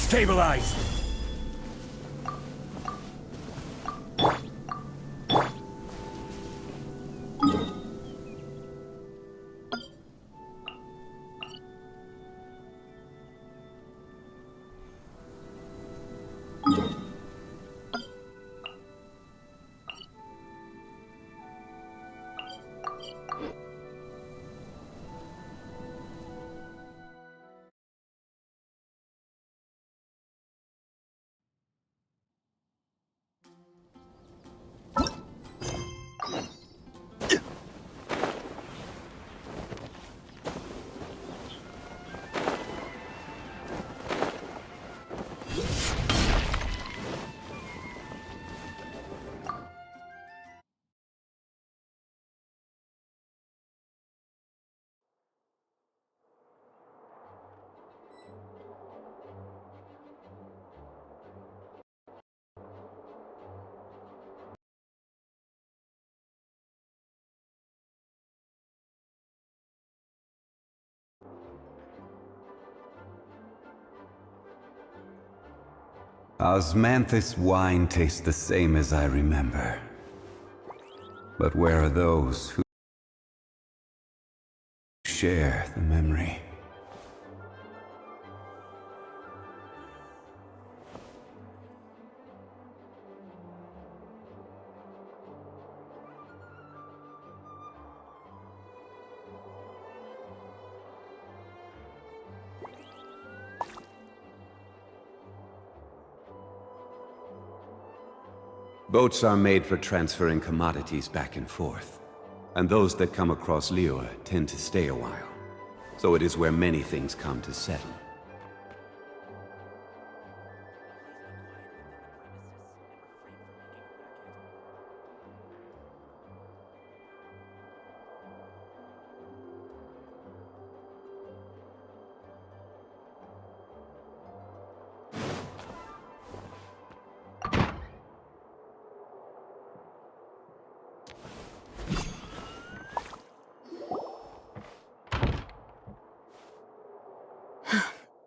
Stabilize! Osmanthus wine tastes the same as I remember. But where are those who share the memory? Boats are made for transferring commodities back and forth, and those that come across Eula tend to stay a while. So it is where many things come to settle.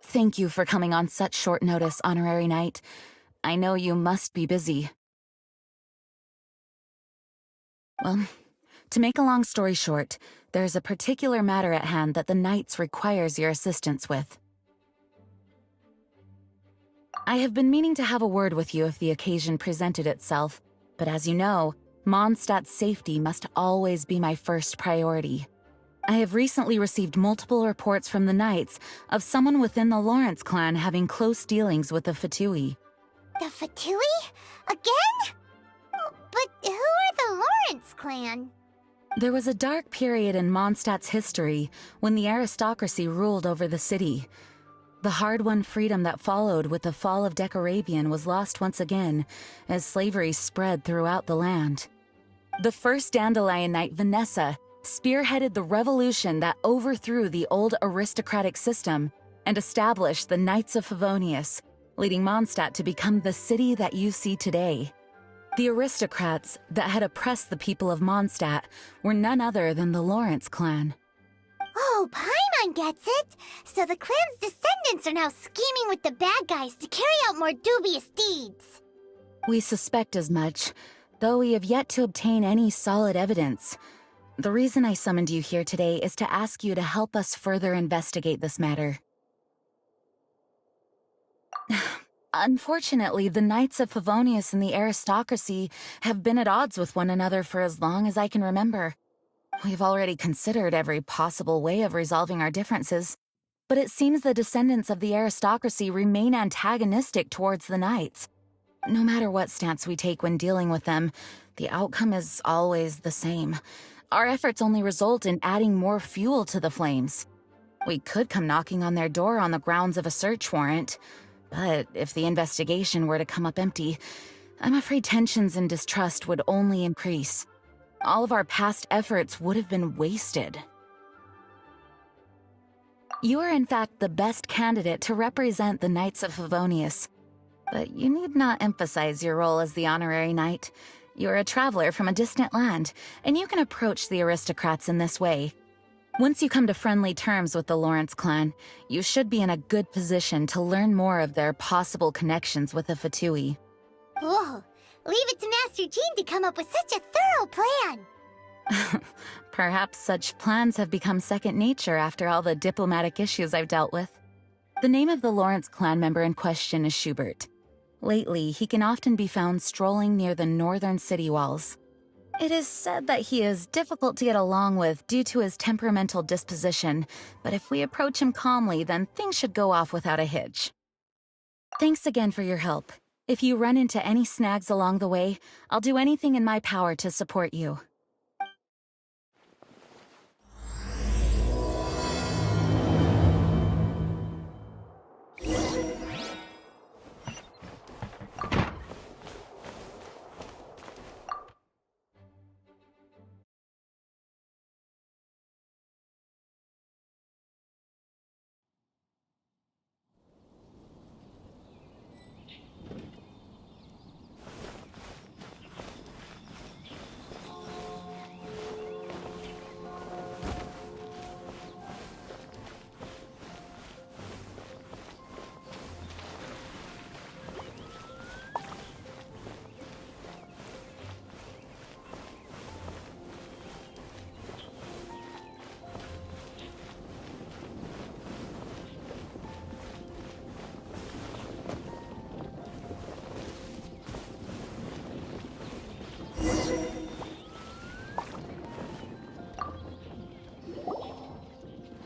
Thank you for coming on such short notice, Honorary Knight. I know you must be busy. Well, to make a long story short, there's a particular matter at hand that the Knights requires your assistance with. I have been meaning to have a word with you if the occasion presented itself, but as you know, Mondstadt's safety must always be my first priority. I have recently received multiple reports from the Knights of someone within the Lawrence clan having close dealings with the Fatui. The Fatui? Again? But who are the Lawrence clan? There was a dark period in Mondstadt's history when the aristocracy ruled over the city. The hard-won freedom that followed with the fall of Decarabian was lost once again as slavery spread throughout the land. The first Dandelion Knight, Vanessa, spearheaded the revolution that overthrew the old aristocratic system and established the Knights of Favonius, leading Mondstadt to become the city that you see today. The aristocrats that had oppressed the people of Mondstadt were none other than the Lawrence clan. Oh, Paimon gets it! So the clan's descendants are now scheming with the bad guys to carry out more dubious deeds. We suspect as much, though we have yet to obtain any solid evidence. The reason I summoned you here today is to ask you to help us further investigate this matter. Unfortunately, the Knights of Favonius and the aristocracy have been at odds with one another for as long as I can remember. We've already considered every possible way of resolving our differences, but it seems the descendants of the aristocracy remain antagonistic towards the Knights. No matter what stance we take when dealing with them, the outcome is always the same. Our efforts only result in adding more fuel to the flames. We could come knocking on their door on the grounds of a search warrant, but if the investigation were to come up empty, I'm afraid tensions and distrust would only increase. All of our past efforts would have been wasted. You are in fact the best candidate to represent the Knights of Favonius, but you need not emphasize your role as the honorary knight. You're a traveler from a distant land, and you can approach the aristocrats in this way. Once you come to friendly terms with the Lawrence clan, you should be in a good position to learn more of their possible connections with the Fatui. Whoa, leave it to Master Jean to come up with such a thorough plan. Perhaps such plans have become second nature after all the diplomatic issues I've dealt with. The name of the Lawrence clan member in question is Schubert. Lately, he can often be found strolling near the northern city walls. It is said that he is difficult to get along with due to his temperamental disposition, but if we approach him calmly, then things should go off without a hitch. Thanks again for your help. If you run into any snags along the way, I'll do anything in my power to support you.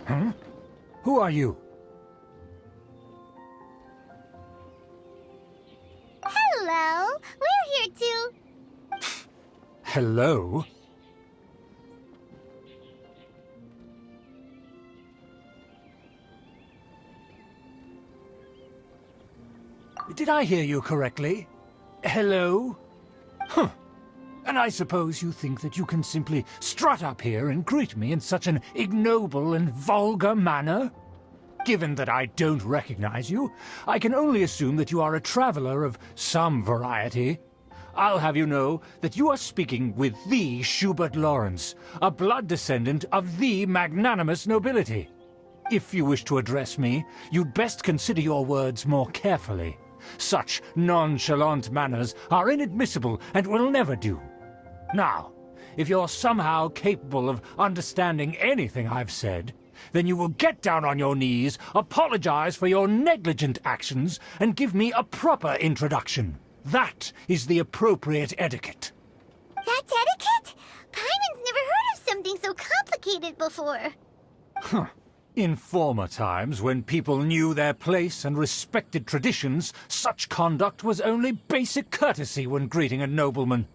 Huh? Who are you? Hello, we're here to... Hello? Did I hear you correctly? Hello? Huh. And I suppose you think that you can simply strut up here and greet me in such an ignoble and vulgar manner? Given that I don't recognize you, I can only assume that you are a traveler of some variety. I'll have you know that you are speaking with the Schubert Lawrence, a blood descendant of the magnanimous nobility. If you wish to address me, you'd best consider your words more carefully. Such nonchalant manners are inadmissible and will never do. Now, if you're somehow capable of understanding anything I've said, then you will get down on your knees, apologize for your negligent actions, and give me a proper introduction. That is the appropriate etiquette. That's etiquette? Paimon's never heard of something so complicated before. Huh. In former times, when people knew their place and respected traditions, such conduct was only basic courtesy when greeting a nobleman.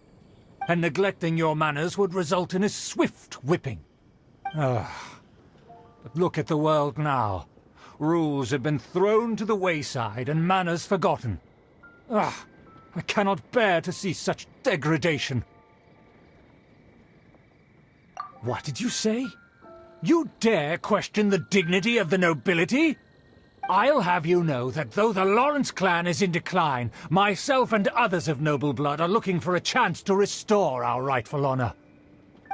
And neglecting your manners would result in a swift whipping. But look at the world now. Rules have been thrown to the wayside and manners forgotten. I cannot bear to see such degradation. What did you say? You dare question the dignity of the nobility? I'll have you know that though the Lawrence clan is in decline, myself and others of noble blood are looking for a chance to restore our rightful honor.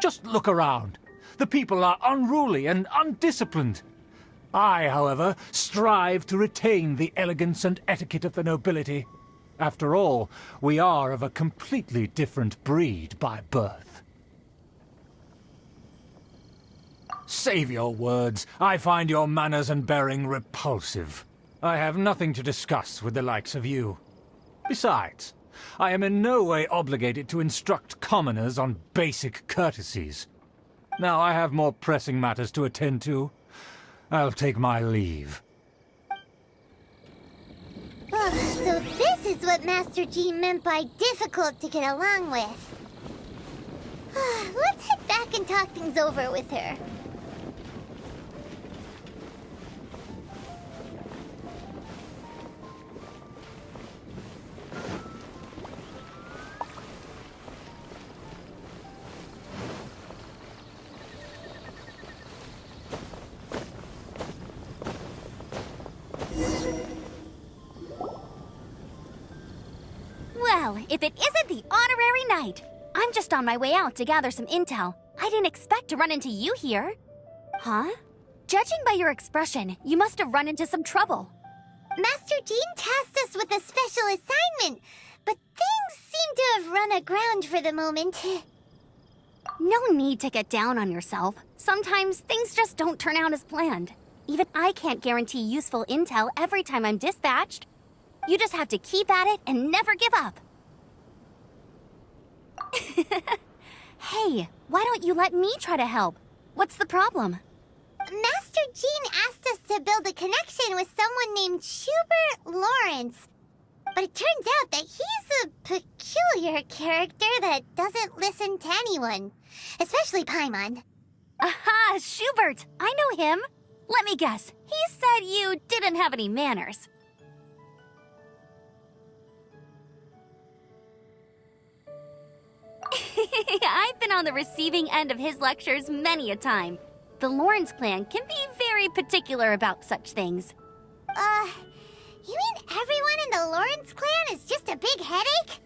Just look around. The people are unruly and undisciplined. I, however, strive to retain the elegance and etiquette of the nobility. After all, we are of a completely different breed by birth. Save your words. I find your manners and bearing repulsive. I have nothing to discuss with the likes of you. Besides, I am in no way obligated to instruct commoners on basic courtesies. Now I have more pressing matters to attend to. I'll take my leave. Oh, so this is what Master Jean meant by difficult to get along with. Let's head back and talk things over with her. Well, if it isn't the honorary knight! I'm just on my way out to gather some intel. I didn't expect to run into you here. Huh? Judging by your expression, you must have run into some trouble. Master Jean tasked us with a special assignment, but things seem to have run aground for the moment. No need to get down on yourself. Sometimes things just don't turn out as planned. Even I can't guarantee useful intel every time I'm dispatched. You just have to keep at it and never give up. Hey, why don't you let me try to help? What's the problem? Master Jean asked us to build a connection with someone named Schubert Lawrence. But it turns out that he's a peculiar character that doesn't listen to anyone, especially Paimon. Aha, Schubert! I know him. Let me guess. He said you didn't have any manners. I've been on the receiving end of his lectures many a time. The Lawrence clan can be very particular about such things. You mean everyone in the Lawrence clan is just a big headache?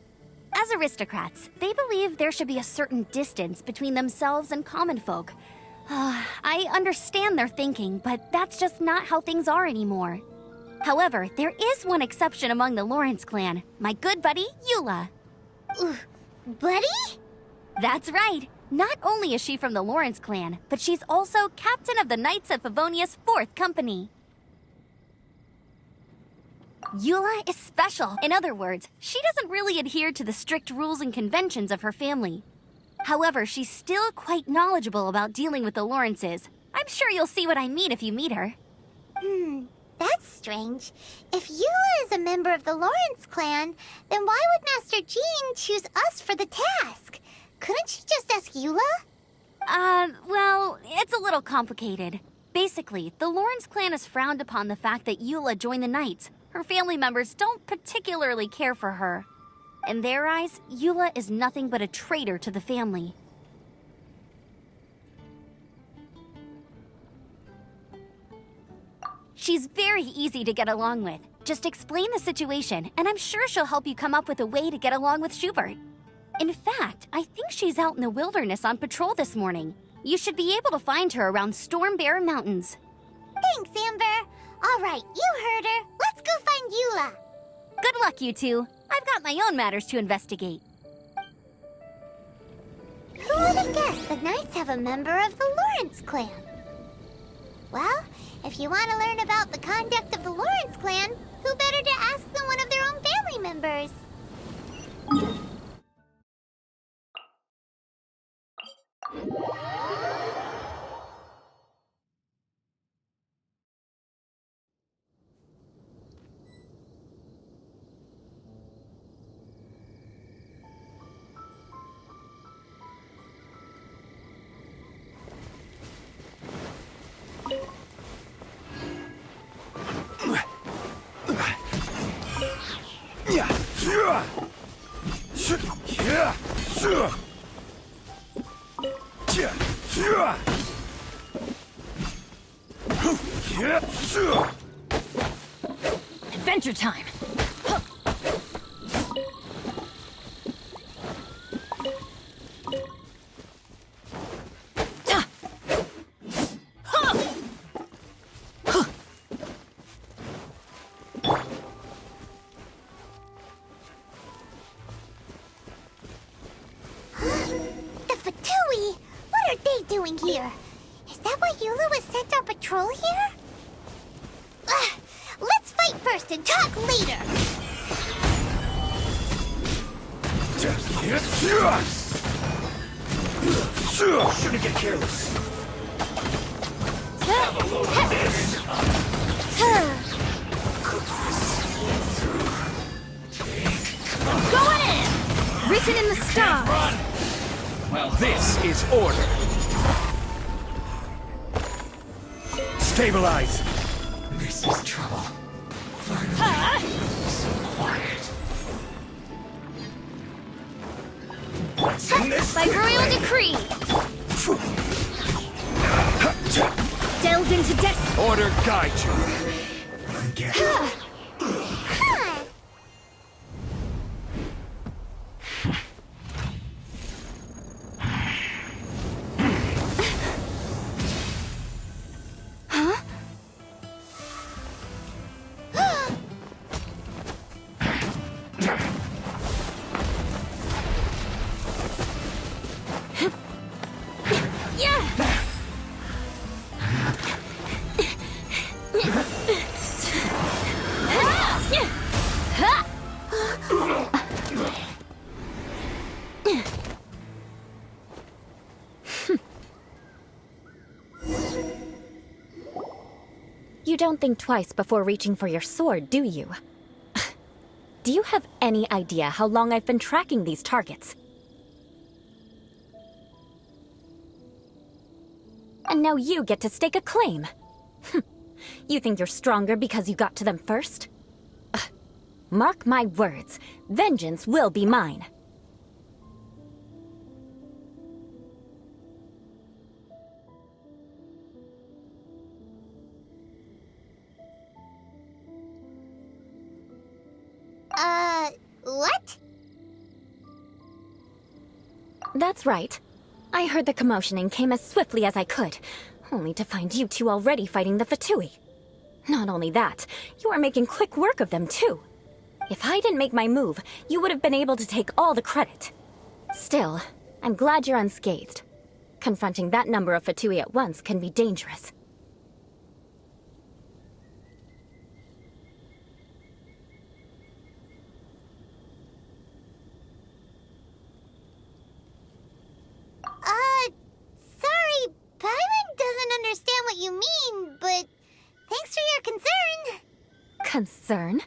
As aristocrats, they believe there should be a certain distance between themselves and common folk. I understand their thinking, but that's just not how things are anymore. However, there is one exception among the Lawrence clan, my good buddy, Eula. Buddy? That's right. Not only is she from the Lawrence clan, but she's also captain of the Knights of Favonia's 4th Company. Eula is special. In other words, she doesn't really adhere to the strict rules and conventions of her family. However, she's still quite knowledgeable about dealing with the Lawrences. I'm sure you'll see what I mean if you meet her. That's strange. If Eula is a member of the Lawrence clan, then why would Master Jean choose us for the task? Couldn't she just ask Eula? Well, it's a little complicated. Basically, the Lawrence clan has frowned upon the fact that Eula joined the Knights. Her family members don't particularly care for her. In their eyes, Eula is nothing but a traitor to the family. She's very easy to get along with. Just explain the situation, and I'm sure she'll help you come up with a way to get along with Schubert. In fact, I think she's out in the wilderness on patrol this morning. You should be able to find her around Storm Bear Mountains. Thanks, Amber. All right, you heard her. Let's go find Eula. Good luck, you two. I've got my own matters to investigate. Who would have guessed the Knights have a member of the Lawrence clan? Well, if you want to learn about the conduct of the Lawrence clan, who better to ask than one of their own family members? Adventure time! The Fatui? What are they doing here? Is that why Eula was sent on patrol here? Let's fight first and talk later. Shouldn't get careless. Have a load of this. Go in! Written in the stars. Run! Well, this is order. Stabilize. This is trouble. Finally. So quiet. What's in this? By royal decree, delved into destiny. Order guide you. Get don't think twice before reaching for your sword, do you? Do you have any idea how long I've been tracking these targets? And now you get to stake a claim. You think you're stronger because you got to them first? Mark my words, vengeance will be mine. What? That's right. I heard the commotion and came as swiftly as I could, only to find you two already fighting the Fatui. Not only that, you are making quick work of them too. If I didn't make my move, you would have been able to take all the credit. Still, I'm glad you're unscathed. Confronting that number of Fatui at once can be dangerous. Sorry, Paimon doesn't understand what you mean, but thanks for your concern. Concern?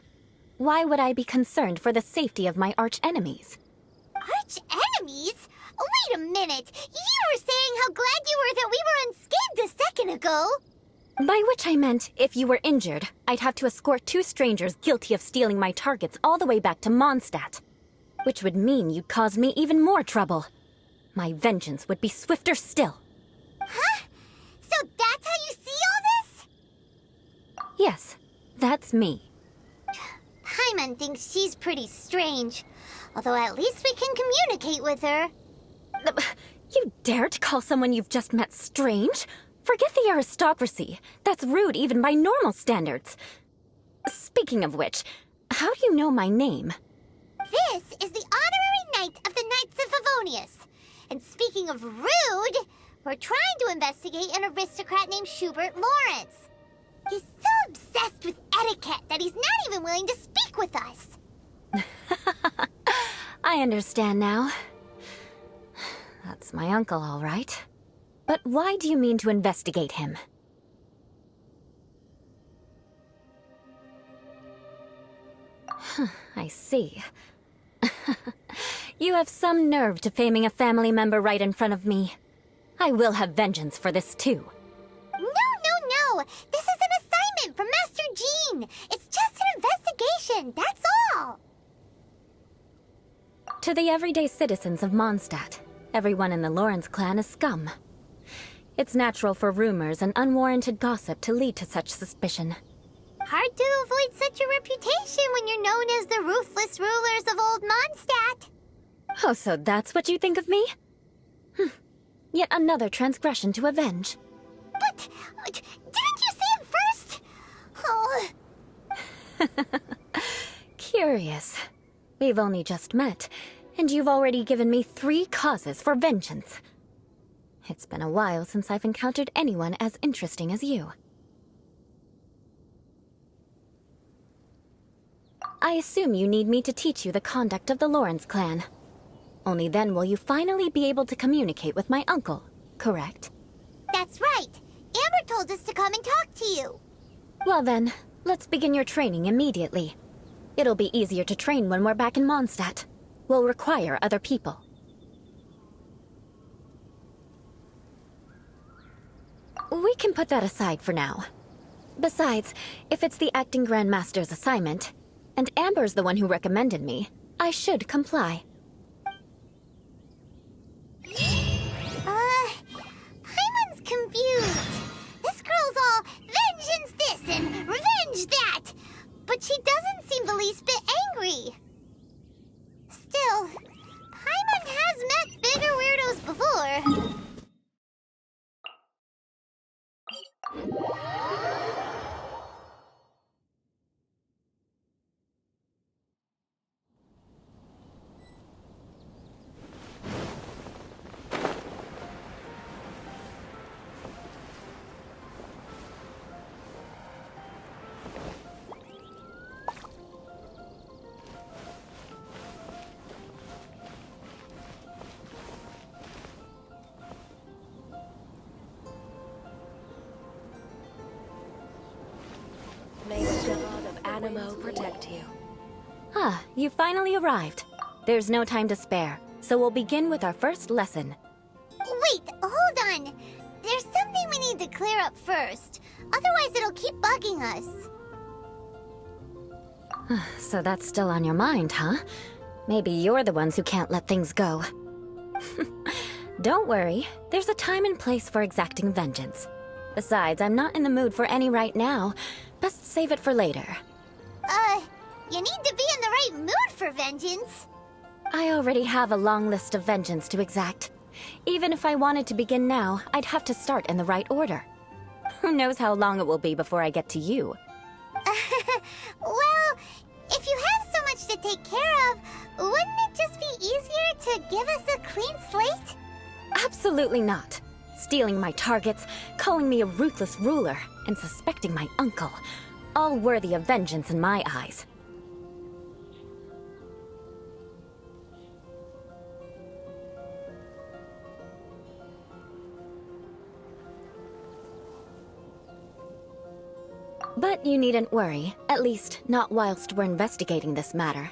Why would I be concerned for the safety of my arch-enemies? Arch-enemies? Wait a minute! You were saying how glad you were that we were unscathed a second ago! By which I meant, if you were injured, I'd have to escort 2 strangers guilty of stealing my targets all the way back to Mondstadt. Which would mean you'd cause me even more trouble. My vengeance would be swifter still. Huh? So that's how you see all this? Yes, that's me. Paimon thinks she's pretty strange. Although at least we can communicate with her. You dare to call someone you've just met strange? Forget the aristocracy. That's rude even by normal standards. Speaking of which, how do you know my name? This is the honorary knight of the Knights of Favonius. And speaking of rude, we're trying to investigate an aristocrat named Schubert Lawrence. He's so obsessed with etiquette that he's not even willing to speak with us. I understand now. That's my uncle, all right. But why do you mean to investigate him? I see. You have some nerve to faming a family member right in front of me. I will have vengeance for this too. No! This is an assignment from Master Jean! It's just an investigation, that's all! To the everyday citizens of Mondstadt, everyone in the Lawrence clan is scum. It's natural for rumors and unwarranted gossip to lead to such suspicion. Hard to avoid such a reputation when you're known as the ruthless rulers of Old Mondstadt. Oh, so that's what you think of me? Yet another transgression to avenge. But didn't you say it first? Oh. Curious. We've only just met, and you've already given me 3 causes for vengeance. It's been a while since I've encountered anyone as interesting as you. I assume you need me to teach you the conduct of the Lawrence clan. Only then will you finally be able to communicate with my uncle, correct? That's right. Amber told us to come and talk to you. Well then, let's begin your training immediately. It'll be easier to train when we're back in Mondstadt. We'll require other people. We can put that aside for now. Besides, if it's the acting Grandmaster's assignment, and Amber's the one who recommended me, I should comply. Paimon's confused. This girl's all vengeance this and revenge that. But she doesn't seem the least bit angry. Still, Paimon has met bigger weirdos before. Mo protect you. Ah, you finally arrived. There's no time to spare, so we'll begin with our first lesson. Wait, hold on. There's something we need to clear up first. Otherwise, it'll keep bugging us. So that's still on your mind, huh? Maybe you're the ones who can't let things go. Don't worry, there's a time and place for exacting vengeance. Besides, I'm not in the mood for any right now. Best save it for later. You need to be in the right mood for vengeance. I already have a long list of vengeance to exact. Even if I wanted to begin now, I'd have to start in the right order. Who knows how long it will be before I get to you? Well, if you have so much to take care of, wouldn't it just be easier to give us a clean slate? Absolutely not. Stealing my targets, calling me a ruthless ruler, and suspecting my uncle. All worthy of vengeance in my eyes. But you needn't worry, at least not whilst we're investigating this matter.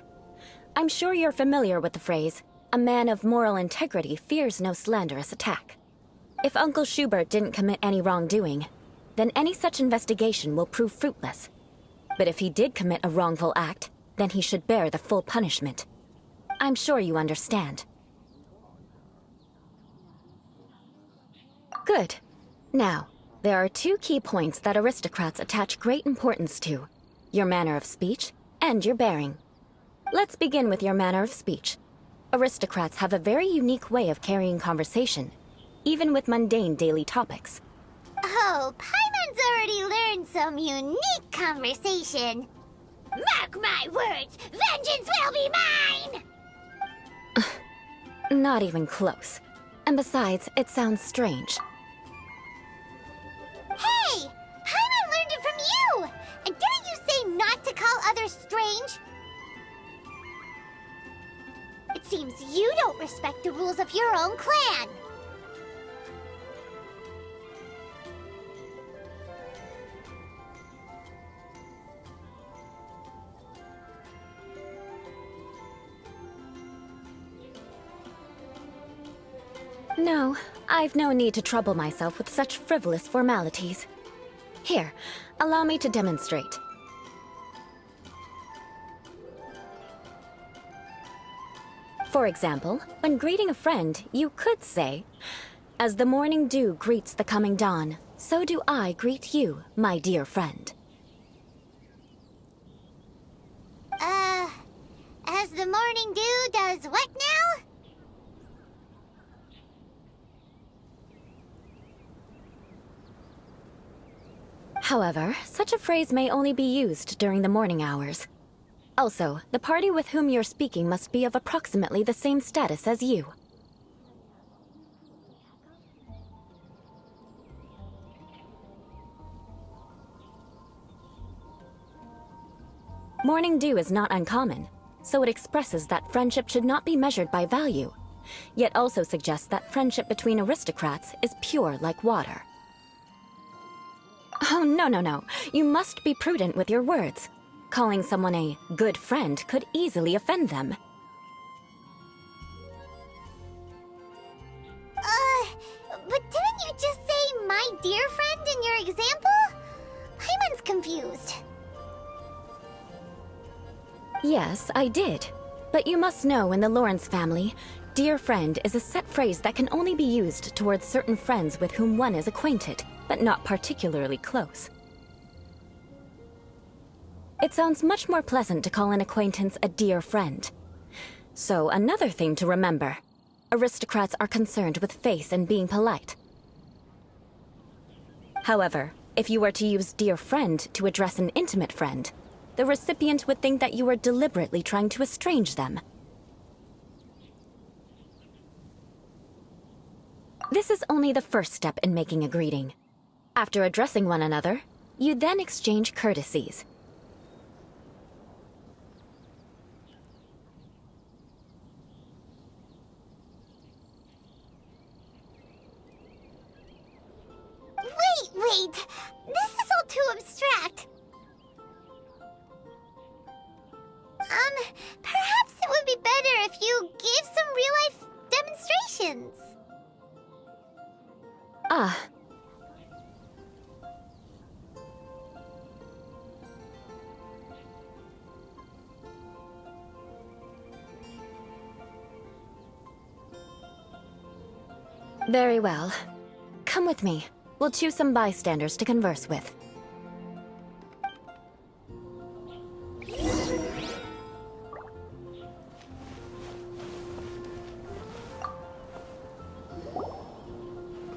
I'm sure you're familiar with the phrase, a man of moral integrity fears no slanderous attack. If Uncle Schubert didn't commit any wrongdoing, then any such investigation will prove fruitless. But if he did commit a wrongful act, then he should bear the full punishment. I'm sure you understand. Good. Now, there are two key points that aristocrats attach great importance to: your manner of speech and your bearing. Let's begin with your manner of speech. Aristocrats have a very unique way of carrying conversation, even with mundane daily topics. Oh, Paimon's already learned some unique conversation. Mark my words, vengeance will be mine! Not even close. And besides, it sounds strange. Hey! Paimon learned it from you! And didn't you say not to call others strange? It seems you don't respect the rules of your own clan. No, I've no need to trouble myself with such frivolous formalities. Here, allow me to demonstrate. For example, when greeting a friend, you could say, "As the morning dew greets the coming dawn, so do I greet you, my dear friend." As the morning dew does what now? However, such a phrase may only be used during the morning hours. Also, the party with whom you're speaking must be of approximately the same status as you. Morning dew is not uncommon, so it expresses that friendship should not be measured by value, yet also suggests that friendship between aristocrats is pure like water. Oh, no. You must be prudent with your words. Calling someone a good friend could easily offend them. But didn't you just say my dear friend in your example? Paimon's confused. Yes, I did. But you must know in the Lawrence family, dear friend is a set phrase that can only be used towards certain friends with whom one is acquainted, but not particularly close. It sounds much more pleasant to call an acquaintance a dear friend. So, another thing to remember. Aristocrats are concerned with face and being polite. However, if you were to use dear friend to address an intimate friend, the recipient would think that you were deliberately trying to estrange them. This is only the first step in making a greeting. After addressing one another, you then exchange courtesies. Wait! This is all too abstract. Ah. Very well. Come with me. We'll choose some bystanders to converse with.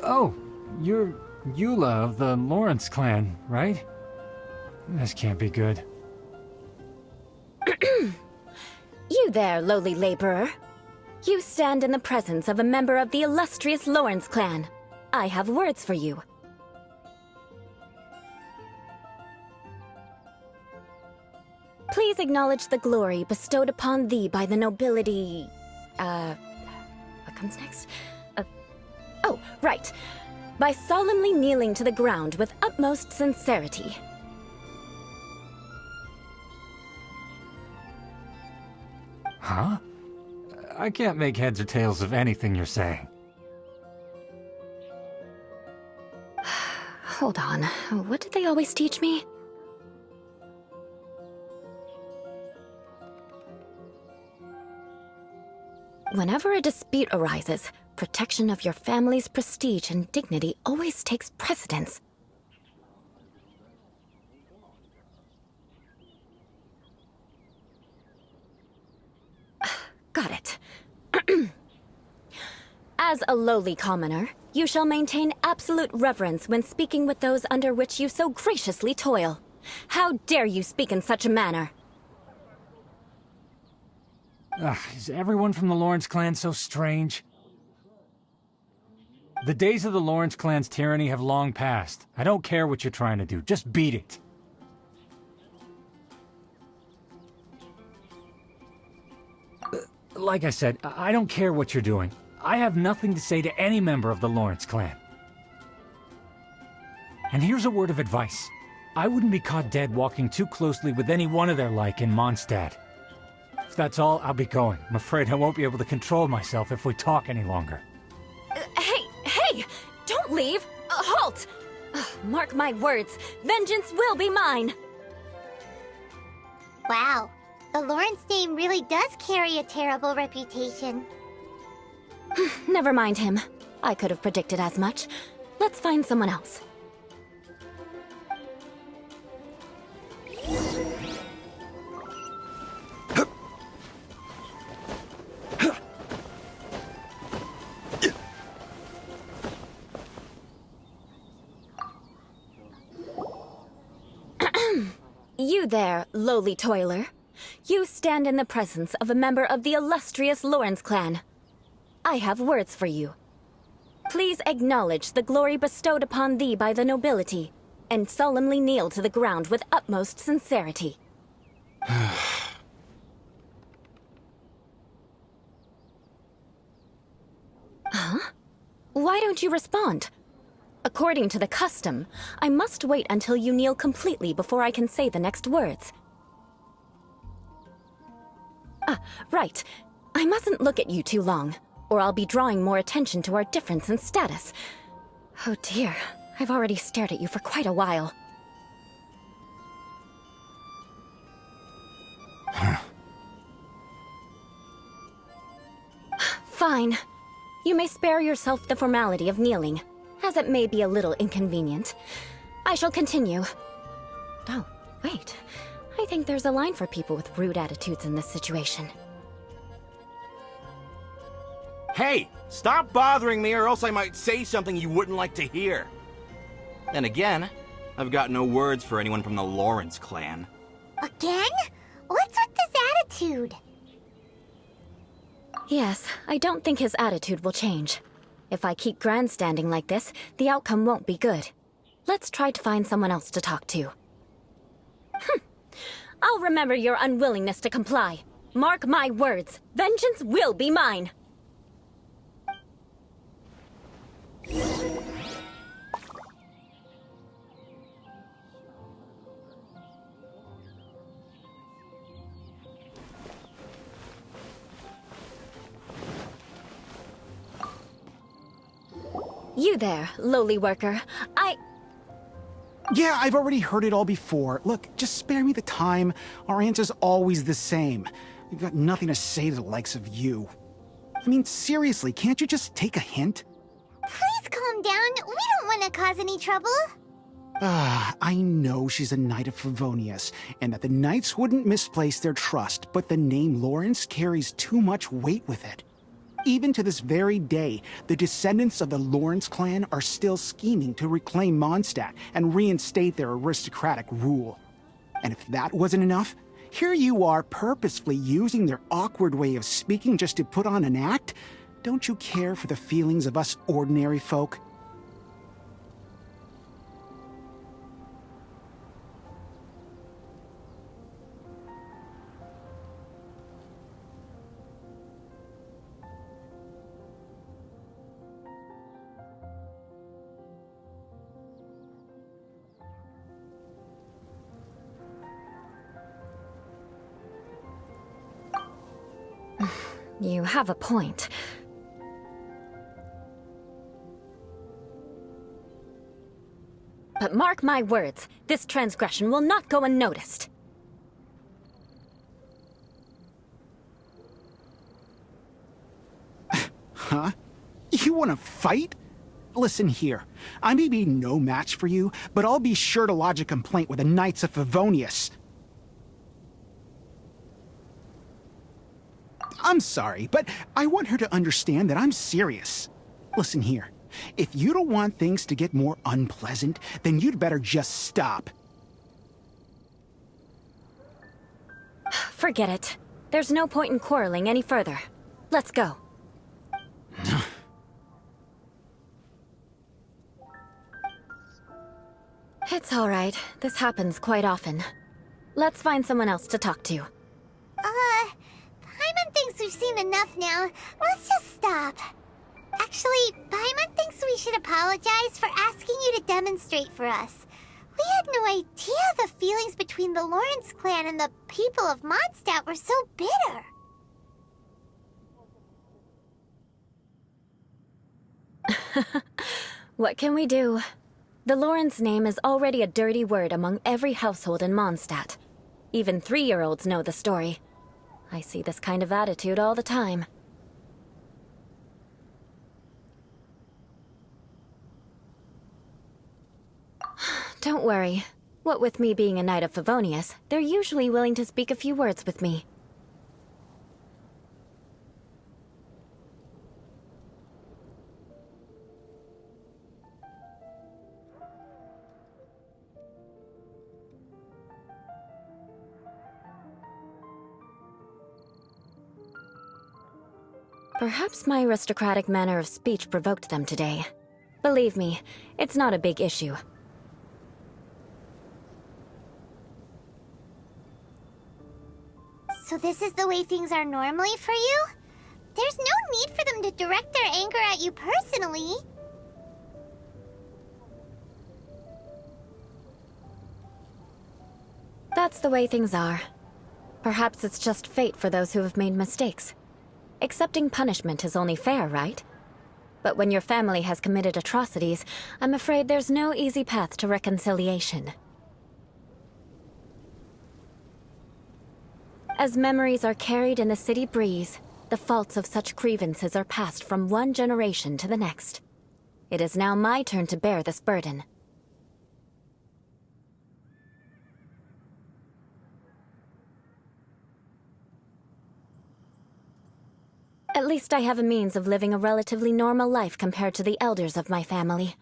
Oh, you're Eula of the Lawrence clan, right? This can't be good. You there, lowly laborer. You stand in the presence of a member of the illustrious Lawrence clan. I have words for you. Please acknowledge the glory bestowed upon thee by the nobility... what comes next? Oh, right. By solemnly kneeling to the ground with utmost sincerity. Huh? I can't make heads or tails of anything you're saying. Hold on. What did they always teach me? Whenever a dispute arises, protection of your family's prestige and dignity always takes precedence. Got it. As a lowly commoner, you shall maintain absolute reverence when speaking with those under which you so graciously toil. How dare you speak in such a manner? Is everyone from the Lawrence clan so strange? The days of the Lawrence clan's tyranny have long passed. I don't care what you're trying to do, just beat it. Like I said, I don't care what you're doing. I have nothing to say to any member of the Lawrence clan. And here's a word of advice. I wouldn't be caught dead walking too closely with any one of their like in Mondstadt. If that's all, I'll be going. I'm afraid I won't be able to control myself if we talk any longer. Hey! Don't leave! Halt! Mark my words, vengeance will be mine! Wow, the Lawrence name really does carry a terrible reputation. Never mind him. I could have predicted as much. Let's find someone else. You there, lowly toiler. You stand in the presence of a member of the illustrious Lawrence clan. I have words for you. Please acknowledge the glory bestowed upon thee by the nobility, and solemnly kneel to the ground with utmost sincerity. Huh? Why don't you respond? According to the custom, I must wait until you kneel completely before I can say the next words. Right. I mustn't look at you too long, or I'll be drawing more attention to our difference in status. Oh dear, I've already stared at you for quite a while. Fine. You may spare yourself the formality of kneeling, as it may be a little inconvenient. I shall continue. Oh, wait. I think there's a line for people with rude attitudes in this situation. Hey, stop bothering me or else I might say something you wouldn't like to hear. Then again, I've got no words for anyone from the Lawrence clan. Again? What's with this attitude? Yes, I don't think his attitude will change. If I keep grandstanding like this, the outcome won't be good. Let's try to find someone else to talk to. I'll remember your unwillingness to comply. Mark my words, vengeance will be mine! You there, lowly worker. Yeah, I've already heard it all before. Look, just spare me the time. Our answer's always the same. We've got nothing to say to the likes of you. I mean, seriously, can't you just take a hint? Please calm down. We don't want to cause any trouble. I know she's a Knight of Favonius, and that the Knights wouldn't misplace their trust, but the name Lawrence carries too much weight with it. Even to this very day, the descendants of the Lawrence clan are still scheming to reclaim Mondstadt and reinstate their aristocratic rule. And if that wasn't enough, here you are purposefully using their awkward way of speaking just to put on an act? Don't you care for the feelings of us ordinary folk? You have a point. But mark my words, this transgression will not go unnoticed. Huh? You want to fight? Listen here, I may be no match for you, but I'll be sure to lodge a complaint with the Knights of Favonius. I'm sorry, but I want her to understand that I'm serious. Listen here, if you don't want things to get more unpleasant, then you'd better just stop. Forget it. There's no point in quarreling any further. Let's go. It's all right. This happens quite often. Let's find someone else to talk to. Paimon thinks we've seen enough now. Let's just stop. Actually, Paimon thinks we should apologize for asking you to demonstrate for us. We had no idea the feelings between the Lawrence clan and the people of Mondstadt were so bitter. What can we do? The Lawrence name is already a dirty word among every household in Mondstadt. Even 3-year-olds know the story. I see this kind of attitude all the time. Don't worry. What with me being a Knight of Favonius, they're usually willing to speak a few words with me. Perhaps my aristocratic manner of speech provoked them today. Believe me, it's not a big issue. So this is the way things are normally for you? There's no need for them to direct their anger at you personally. That's the way things are. Perhaps it's just fate for those who have made mistakes. Accepting punishment is only fair, right? But when your family has committed atrocities, I'm afraid there's no easy path to reconciliation. As memories are carried in the city breeze, the faults of such grievances are passed from one generation to the next. It is now my turn to bear this burden. At least I have a means of living a relatively normal life compared to the elders of my family.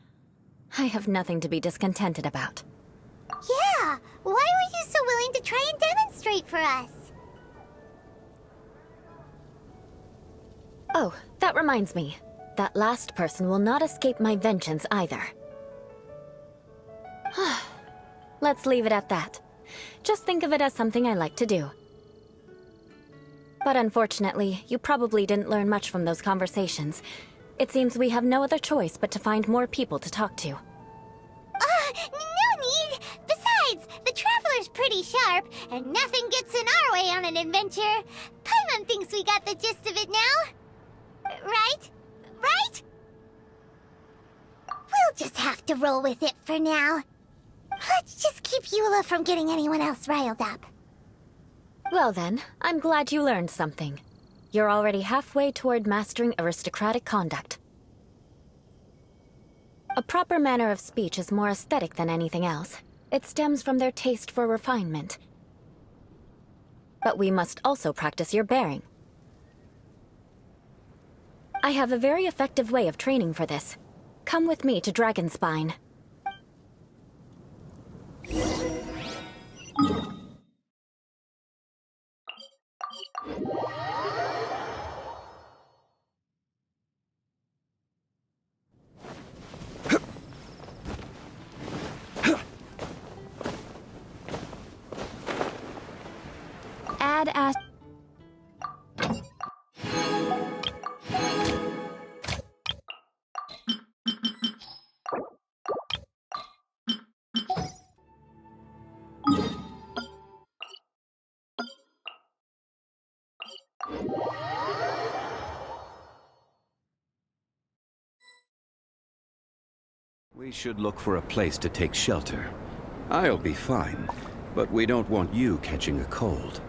I have nothing to be discontented about. Yeah, why were you so willing to try and demonstrate for us? Oh, that reminds me. That last person will not escape my vengeance either. Let's leave it at that. Just think of it as something I like to do. But unfortunately, you probably didn't learn much from those conversations. It seems we have no other choice but to find more people to talk to. No need! Besides, the Traveler's pretty sharp, and nothing gets in our way on an adventure. Paimon thinks we got the gist of it now. Right? Right? We'll just have to roll with it for now. Let's just keep Eula from getting anyone else riled up. Well then, I'm glad you learned something. You're already halfway toward mastering aristocratic conduct. A proper manner of speech is more aesthetic than anything else. It stems from their taste for refinement. But we must also practice your bearing. I have a very effective way of training for this. Come with me to Dragonspine. Add as... We should look for a place to take shelter. I'll be fine, but we don't want you catching a cold.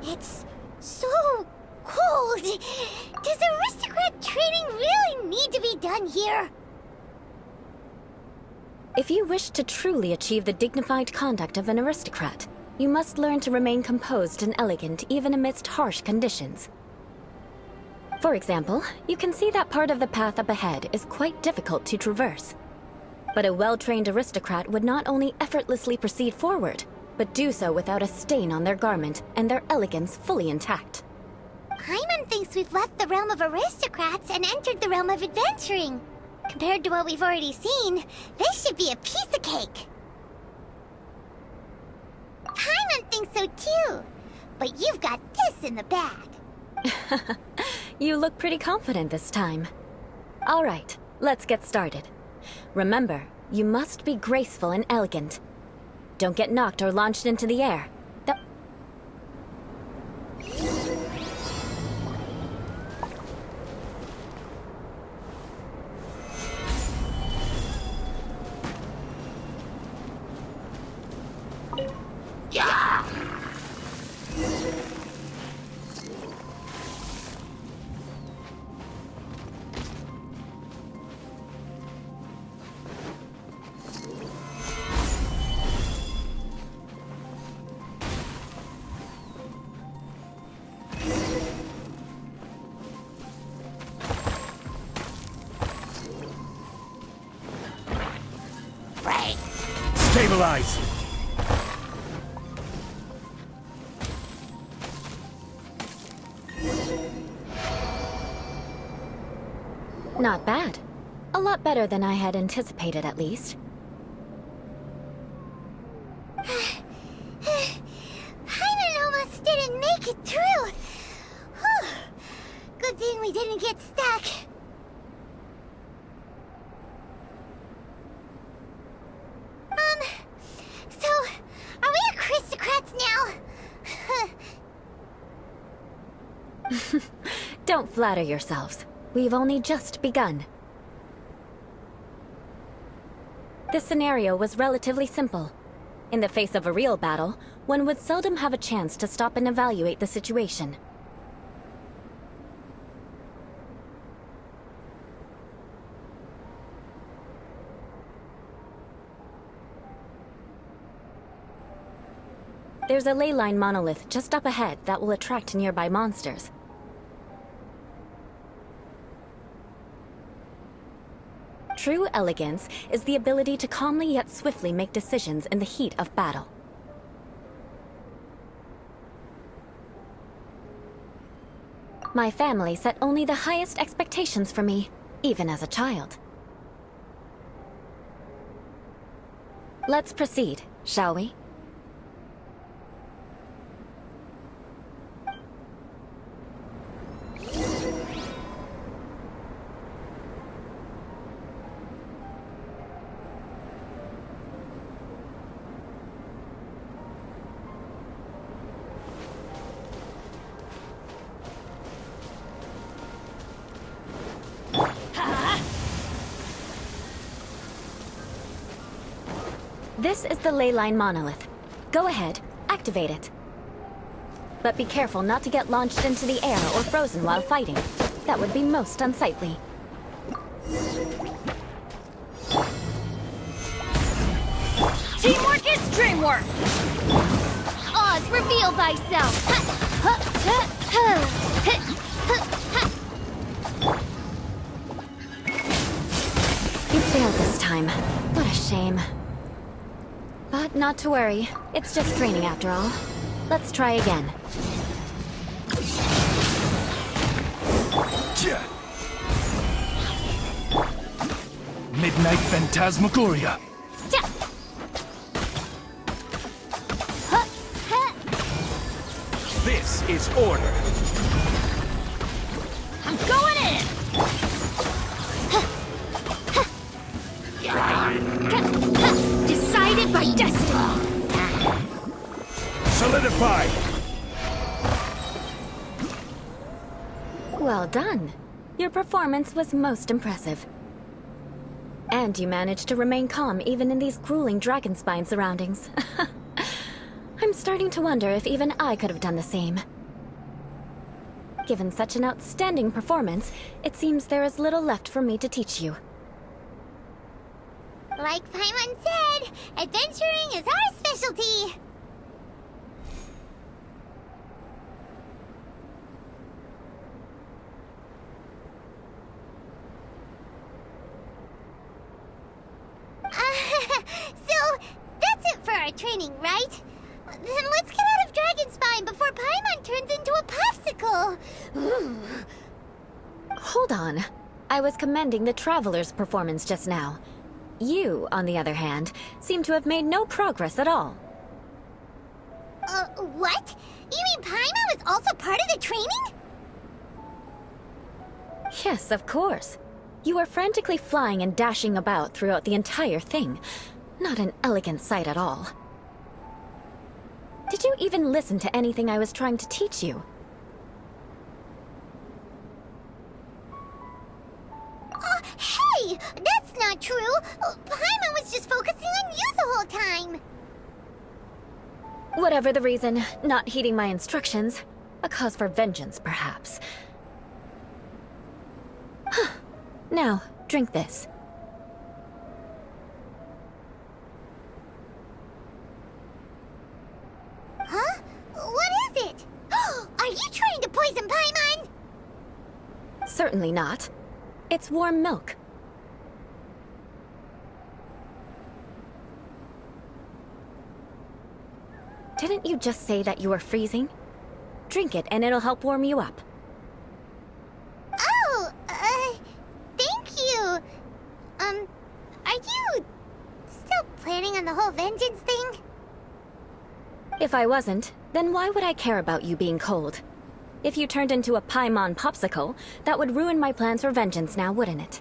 It's so cold. Does aristocrat training really need to be done here? If you wish to truly achieve the dignified conduct of an aristocrat, you must learn to remain composed and elegant even amidst harsh conditions. For example, you can see that part of the path up ahead is quite difficult to traverse. But a well-trained aristocrat would not only effortlessly proceed forward, but do so without a stain on their garment and their elegance fully intact. Paimon thinks we've left the realm of aristocrats and entered the realm of adventuring. Compared to what we've already seen, this should be a piece of cake. Paimon thinks so too, but you've got this in the bag. You look pretty confident this time. All right, let's get started. Remember, you must be graceful and elegant. Don't get knocked or launched into the air. Stabilize! Not bad. A lot better than I had anticipated, at least. Paimon almost didn't make it through. Whew. Good thing we didn't get stuck. So, are we aristocrats now? Don't flatter yourselves. We've only just begun. This scenario was relatively simple. In the face of a real battle, one would seldom have a chance to stop and evaluate the situation. There's a ley line monolith just up ahead that will attract nearby monsters. True elegance is the ability to calmly yet swiftly make decisions in the heat of battle. My family set only the highest expectations for me, even as a child. Let's proceed, shall we? This is the ley line monolith. Go ahead, activate it. But be careful not to get launched into the air or frozen while fighting. That would be most unsightly. Teamwork is dreamwork! Oz, reveal thyself! You failed this time. What a shame. But not to worry. It's just training after all. Let's try again. Midnight Phantasmagoria. This is order. I'm going in! Decided by destiny! Solidify! Well done. Your performance was most impressive. And you managed to remain calm even in these grueling dragon spine surroundings. I'm starting to wonder if even I could have done the same. Given such an outstanding performance, it seems there is little left for me to teach you. Like Paimon said, adventuring is our specialty. So, that's it for our training, right? Then let's get out of Dragon Spine before Paimon turns into a popsicle. Hold on. I was commending the Traveler's performance just now. You, on the other hand, seem to have made no progress at all. What? You mean Paimon was also part of the training? Yes, of course. You were frantically flying and dashing about throughout the entire thing. Not an elegant sight at all. Did you even listen to anything I was trying to teach you? Hey! That's not true! Paimon was just focusing on you the whole time! Whatever the reason, not heeding my instructions. A cause for vengeance, perhaps. Now, drink this. Huh? What is it? Are you trying to poison Paimon? Certainly not. It's warm milk. Didn't you just say that you were freezing? Drink it and it'll help warm you up. Oh, thank you. Are you still planning on the whole vengeance thing? If I wasn't, then why would I care about you being cold? If you turned into a Paimon popsicle, that would ruin my plans for vengeance now, wouldn't it?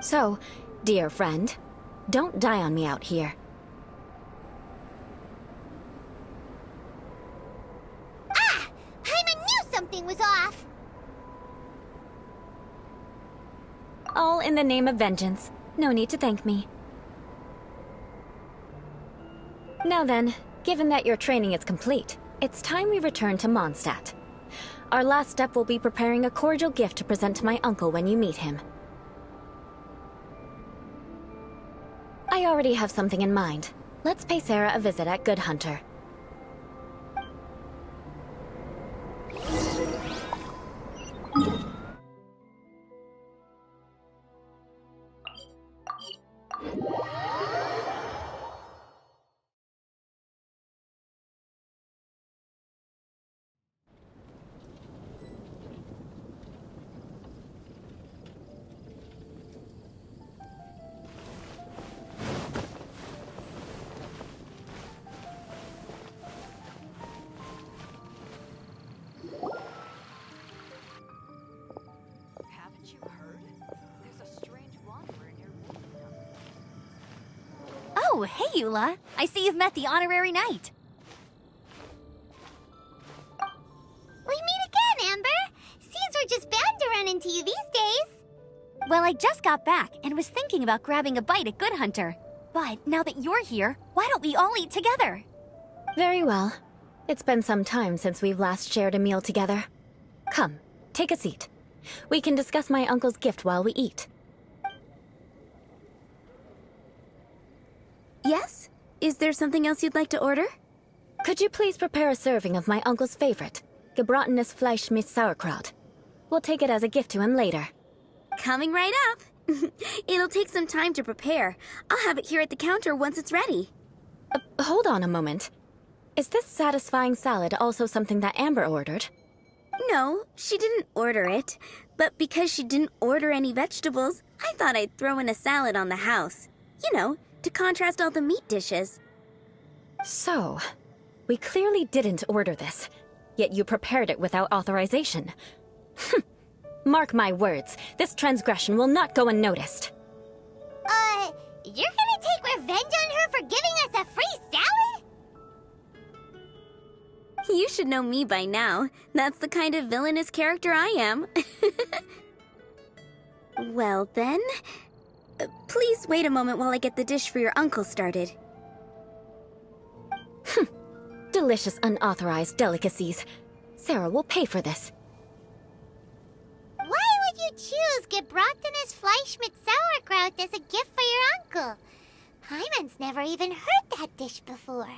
So, dear friend, don't die on me out here. Ah! Paimon knew something was off! All in the name of vengeance. No need to thank me. Now then, given that your training is complete, it's time we return to Mondstadt. Our last step will be preparing a cordial gift to present to my uncle when you meet him. I already have something in mind. Let's pay Sarah a visit at Good Hunter. Haven't you heard? There's a strange wanderer near Wolfendom. Oh, hey, Eula. I see you've met the honorary knight. We meet again, Amber. Seems we're just bound to run into you these days. Well, I just got back and was thinking about grabbing a bite at Good Hunter. But now that you're here, why don't we all eat together? Very well. It's been some time since we've last shared a meal together. Come, take a seat. We can discuss my uncle's gift while we eat. Yes? Is there something else you'd like to order? Could you please prepare a serving of my uncle's favorite, gebratenes Fleisch mit Sauerkraut? We'll take it as a gift to him later. Coming right up. It'll take some time to prepare. I'll have it here at the counter once it's ready. Hold on a moment. Is this satisfying salad also something that Amber ordered? No, she didn't order it. But because she didn't order any vegetables, I thought I'd throw in a salad on the house. You know, to contrast all the meat dishes. So, we clearly didn't order this, yet you prepared it without authorization. Mark my words, this transgression will not go unnoticed. You're gonna take revenge on her for giving us a free salad? You should know me by now. That's the kind of villainous character I am. Well then, please wait a moment while I get the dish for your uncle started. Delicious unauthorized delicacies. Sarah will pay for this. Why would you choose gebratenes Fleisch mit Sauerkraut as a gift for your uncle? Hyman's never even heard that dish before.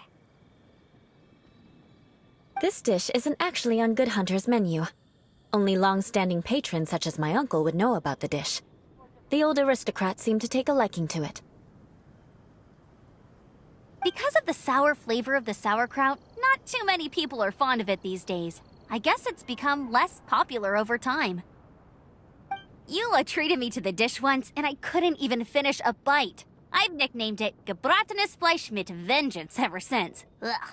This dish isn't actually on Good Hunter's menu. Only long-standing patrons such as my uncle would know about the dish. The old aristocrat seemed to take a liking to it. Because of the sour flavor of the sauerkraut, not too many people are fond of it these days. I guess it's become less popular over time. Eula treated me to the dish once, and I couldn't even finish a bite. I've nicknamed it gebratenes Fleisch mit Vengeance ever since. Ugh.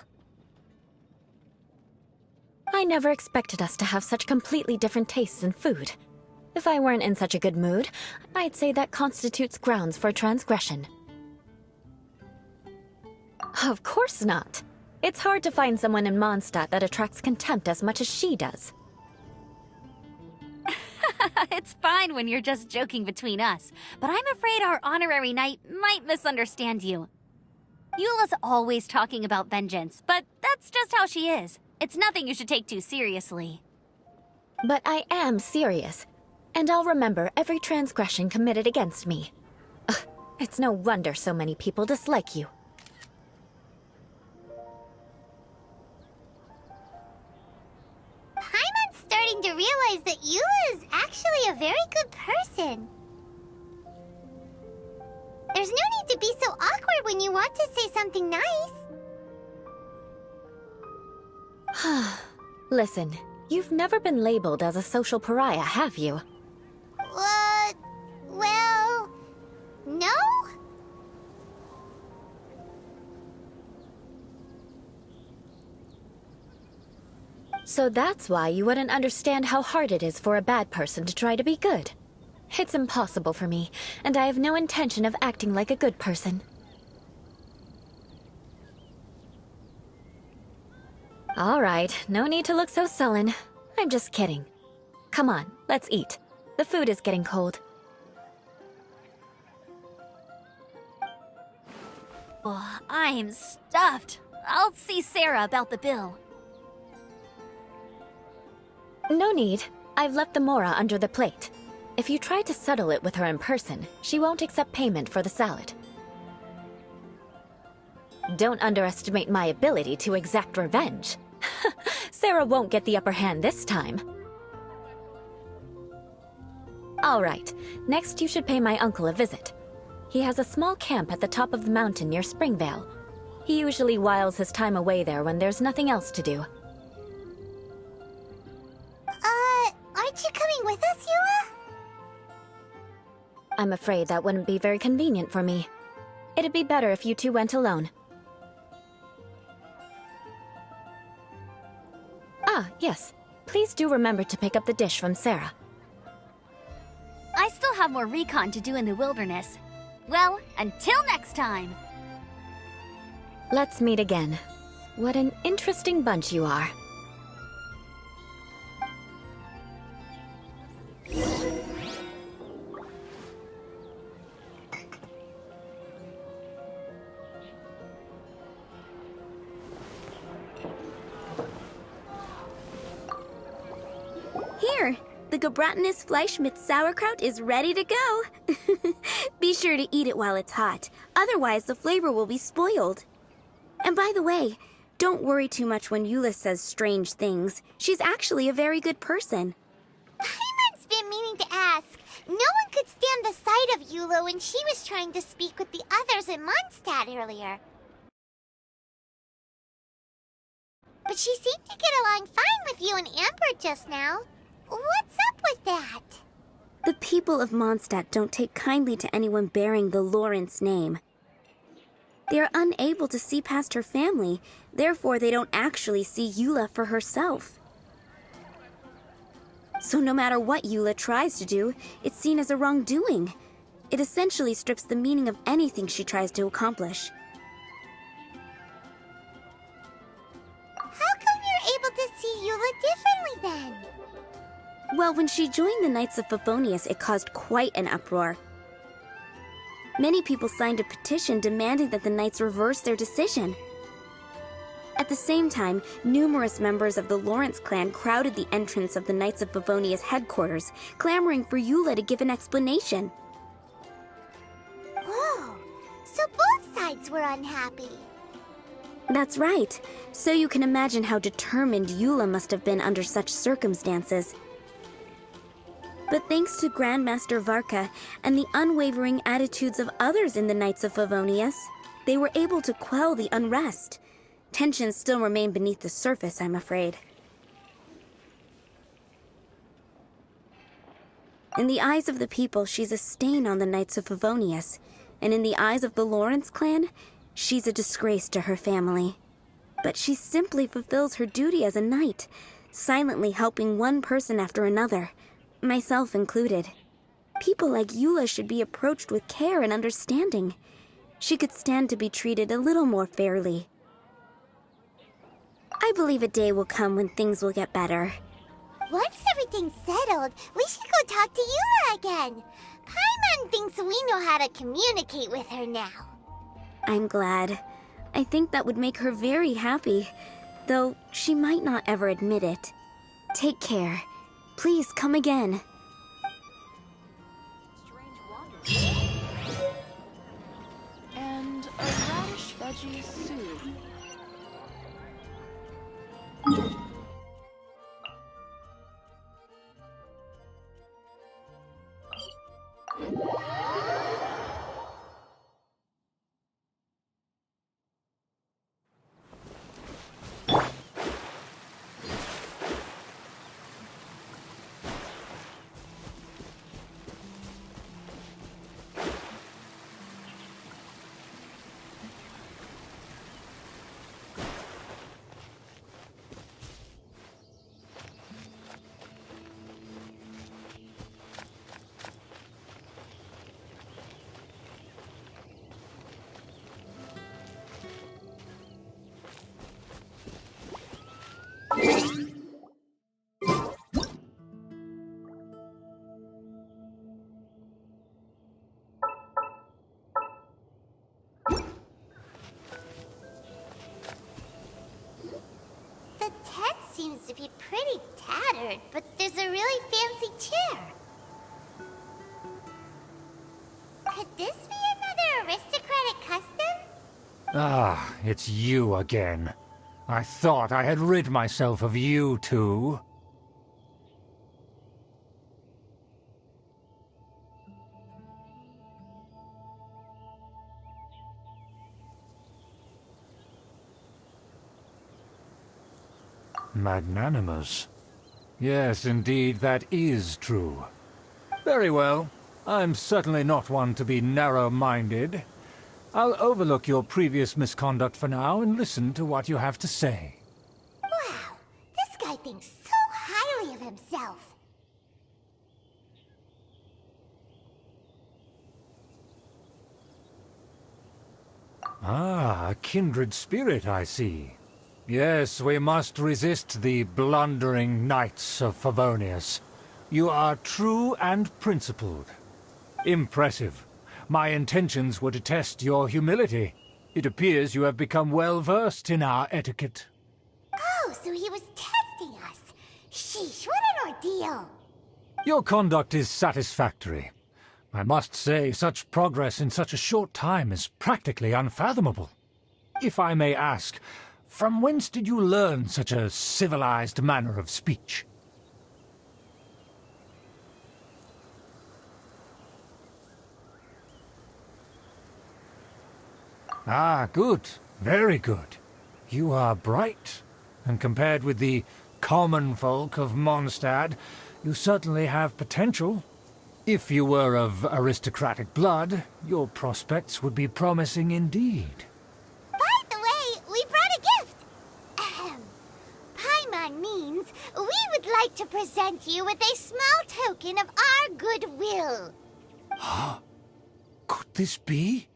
I never expected us to have such completely different tastes in food. If I weren't in such a good mood, I'd say that constitutes grounds for transgression. Of course not. It's hard to find someone in Mondstadt that attracts contempt as much as she does. It's fine when you're just joking between us, but I'm afraid our honorary knight might misunderstand you. Eula's always talking about vengeance, but that's just how she is. It's nothing you should take too seriously. But I am serious, and I'll remember every transgression committed against me. Ugh, it's no wonder so many people dislike you. Hyman's starting to realize that Eula is actually a very good person. There's no need to be so awkward when you want to say something nice. Listen, you've never been labeled as a social pariah, have you? Well, no? So that's why you wouldn't understand how hard it is for a bad person to try to be good. It's impossible for me, and I have no intention of acting like a good person. All right, no need to look so sullen. I'm just kidding. Come on, let's eat. The food is getting cold. Oh, I'm stuffed. I'll see Sarah about the bill. No need. I've left the mora under the plate. If you try to settle it with her in person, she won't accept payment for the salad. Don't underestimate my ability to exact revenge. Sarah won't get the upper hand this time. All right, next you should pay my uncle a visit. He has a small camp at the top of the mountain near Springvale. He usually whiles his time away there when there's nothing else to do. Aren't you coming with us, Eula? I'm afraid that wouldn't be very convenient for me. It'd be better if you two went alone. Ah, yes. Please do remember to pick up the dish from Sarah. I still have more recon to do in the wilderness. Well, until next time! Let's meet again. What an interesting bunch you are. The Gebratenes Fleischmitz sauerkraut is ready to go. Be sure to eat it while it's hot, otherwise the flavor will be spoiled. And by the way, don't worry too much when Eula says strange things. She's actually a very good person. Paimon's been meaning to ask. No one could stand the sight of Eula when she was trying to speak with the others in Mondstadt earlier. But she seemed to get along fine with you and Amber just now. What's up with that? The people of Mondstadt don't take kindly to anyone bearing the Lawrence name. They are unable to see past her family, therefore they don't actually see Eula for herself. So no matter what Eula tries to do, it's seen as a wrongdoing. It essentially strips the meaning of anything she tries to accomplish. How come you're able to see Eula differently then? Well, when she joined the Knights of Favonius, it caused quite an uproar. Many people signed a petition demanding that the Knights reverse their decision. At the same time, numerous members of the Lawrence clan crowded the entrance of the Knights of Favonius headquarters, clamoring for Eula to give an explanation. Whoa, so both sides were unhappy. That's right. So you can imagine how determined Eula must have been under such circumstances. But thanks to Grandmaster Varka and the unwavering attitudes of others in the Knights of Favonius, they were able to quell the unrest. Tensions still remain beneath the surface, I'm afraid. In the eyes of the people, she's a stain on the Knights of Favonius, and in the eyes of the Lawrence clan, she's a disgrace to her family. But she simply fulfills her duty as a knight, silently helping one person after another, myself included. People like Eula should be approached with care and understanding. She could stand to be treated a little more fairly. I believe a day will come when things will get better. Once everything's settled, we should go talk to Eula again. Paimon thinks we know how to communicate with her now. I'm glad. I think that would make her very happy, though she might not ever admit it. Take care. Please come again. Strange wanderers. And a radish veggie soup. The tent seems to be pretty tattered, but there's a really fancy chair. Could this be another aristocratic custom? Ah, it's you again. I thought I had rid myself of you two. Magnanimous. Yes, indeed, that is true. Very well. I'm certainly not one to be narrow-minded. I'll overlook your previous misconduct for now and listen to what you have to say. Wow, this guy thinks so highly of himself. Ah, a kindred spirit, I see. Yes, we must resist the blundering Knights of Favonius. You are true and principled. Impressive. My intentions were to test your humility. It appears you have become well-versed in our etiquette. Oh, so he was testing us. Sheesh, what an ordeal. Your conduct is satisfactory. I must say, such progress in such a short time is practically unfathomable. If I may ask, from whence did you learn such a civilized manner of speech? Ah, good. Very good. You are bright, and compared with the common folk of Mondstadt, you certainly have potential. If you were of aristocratic blood, your prospects would be promising indeed. By the way, we brought a gift. Ahem. Paimon means we would like to present you with a small token of our goodwill. Could this be?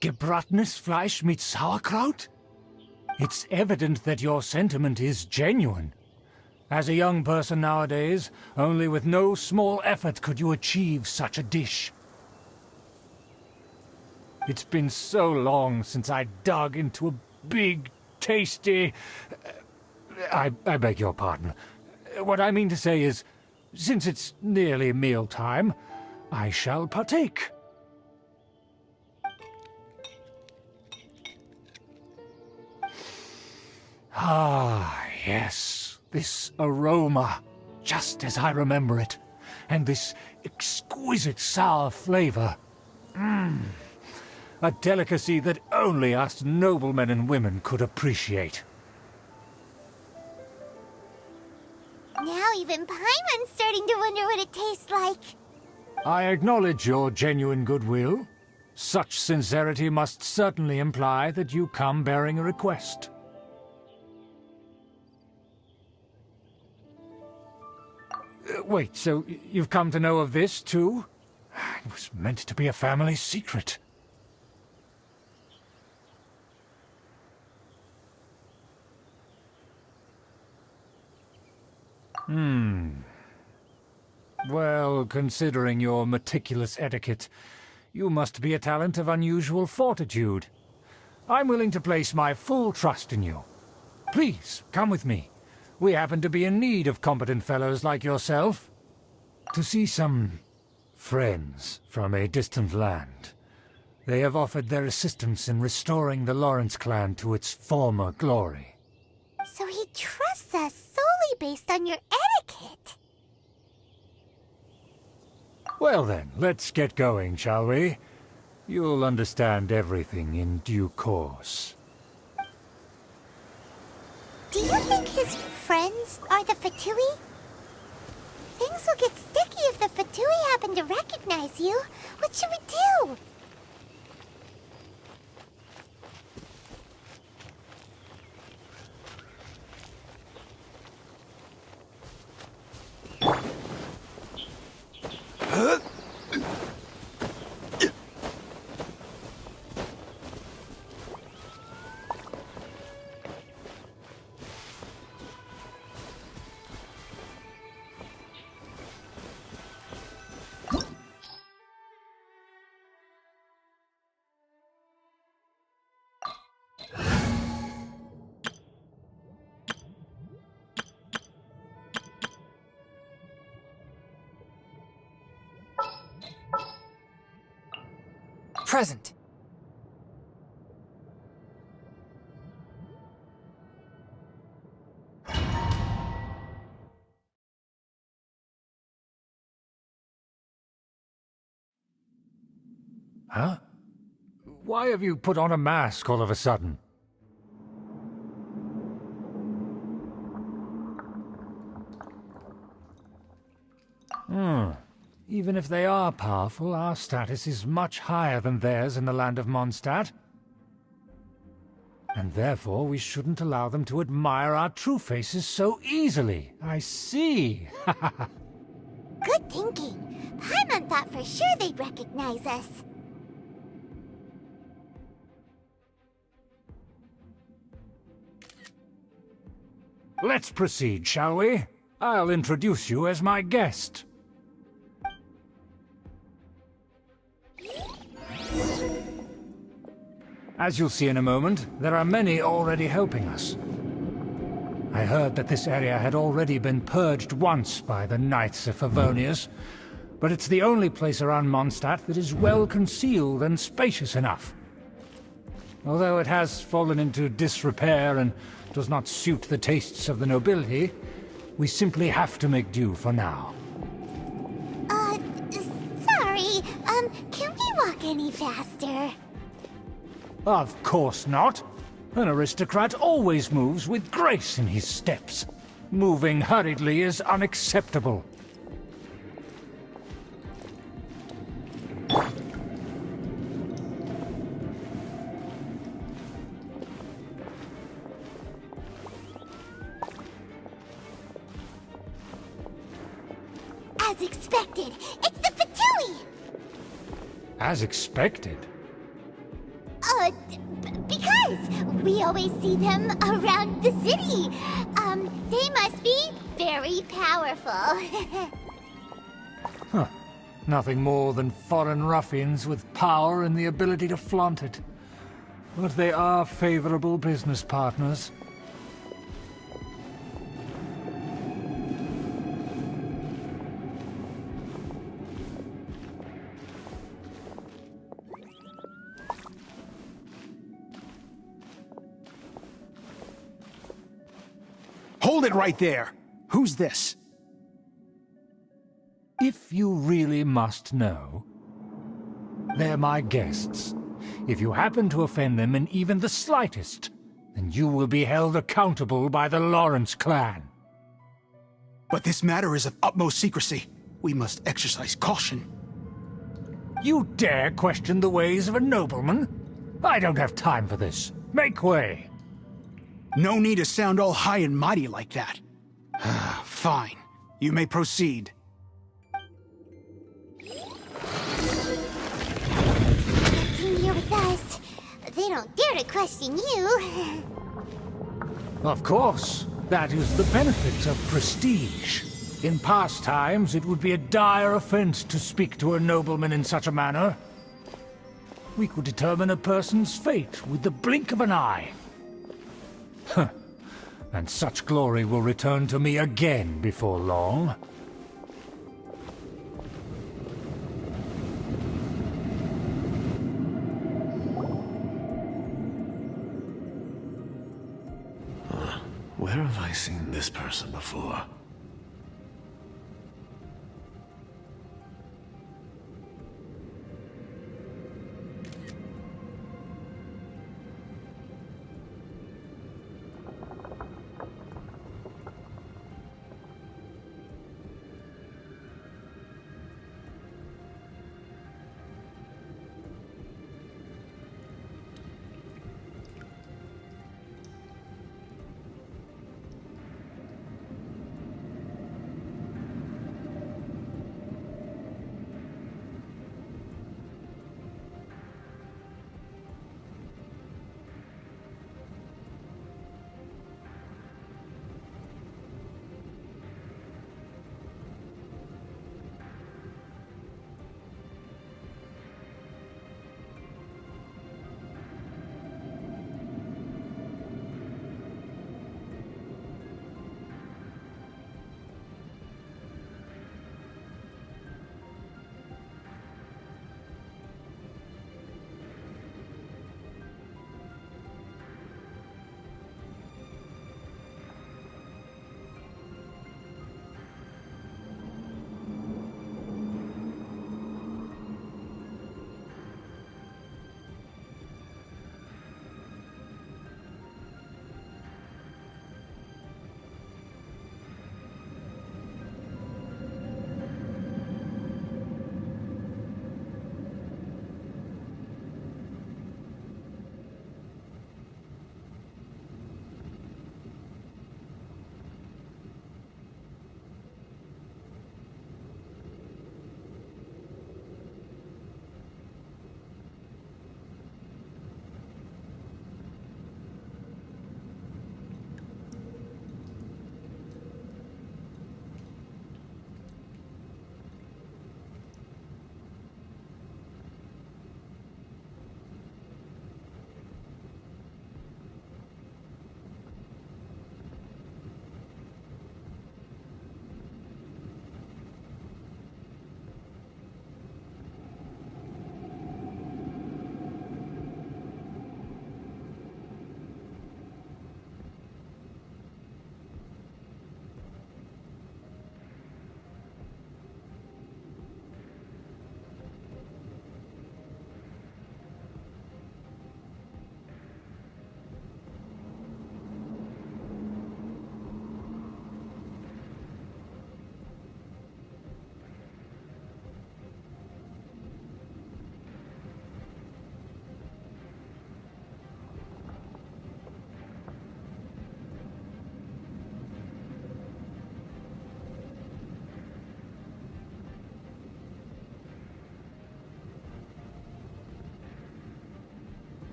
Gebratenes Fleisch mit Sauerkraut? It's evident that your sentiment is genuine. As a young person nowadays, only with no small effort could you achieve such a dish. It's been so long since I dug into a big, tasty... I beg your pardon. What I mean to say is, since it's nearly mealtime, I shall partake. Ah, yes, this aroma, just as I remember it, and this exquisite sour flavor. A delicacy that only us noblemen and women could appreciate. Now even Paimon's starting to wonder what it tastes like. I acknowledge your genuine goodwill. Such sincerity must certainly imply that you come bearing a request. Wait, so you've come to know of this, too? It was meant to be a family secret. Well, considering your meticulous etiquette, you must be a talent of unusual fortitude. I'm willing to place my full trust in you. Please, come with me. We happen to be in need of competent fellows like yourself. To see some friends from a distant land. They have offered their assistance in restoring the Lawrence clan to its former glory. So he trusts us solely based on your etiquette. Well then, let's get going, shall we? You'll understand everything in due course. Do you think his friends are the Fatui? Things will get sticky if the Fatui happen to recognize you. What should we do? Present. Huh? Why have you put on a mask all of a sudden? Even if they are powerful, our status is much higher than theirs in the land of Mondstadt. And therefore we shouldn't allow them to admire our true faces so easily. I see. Good thinking. Paimon thought for sure they'd recognize us. Let's proceed, shall we? I'll introduce you as my guest. As you'll see in a moment, there are many already helping us. I heard that this area had already been purged once by the Knights of Favonius, but it's the only place around Mondstadt that is well concealed and spacious enough. Although it has fallen into disrepair and does not suit the tastes of the nobility, we simply have to make do for now. Sorry, can we walk any faster? Of course not. An aristocrat always moves with grace in his steps. Moving hurriedly is unacceptable. As expected, it's the Fatui! As expected. Because we always see them around the city. They must be very powerful. Huh. Nothing more than foreign ruffians with power and the ability to flaunt it. But they are favorable business partners. Hold it right there! Who's this? If you really must know, they're my guests. If you happen to offend them in even the slightest, then you will be held accountable by the Lawrence clan. But this matter is of utmost secrecy. We must exercise caution. You dare question the ways of a nobleman? I don't have time for this. Make way. No need to sound all high and mighty like that. Fine. You may proceed. Come here with us. They don't dare to question you. Of course. That is the benefit of prestige. In past times, it would be a dire offense to speak to a nobleman in such a manner. We could determine a person's fate with the blink of an eye. Huh. And such glory will return to me again before long. Where have I seen this person before?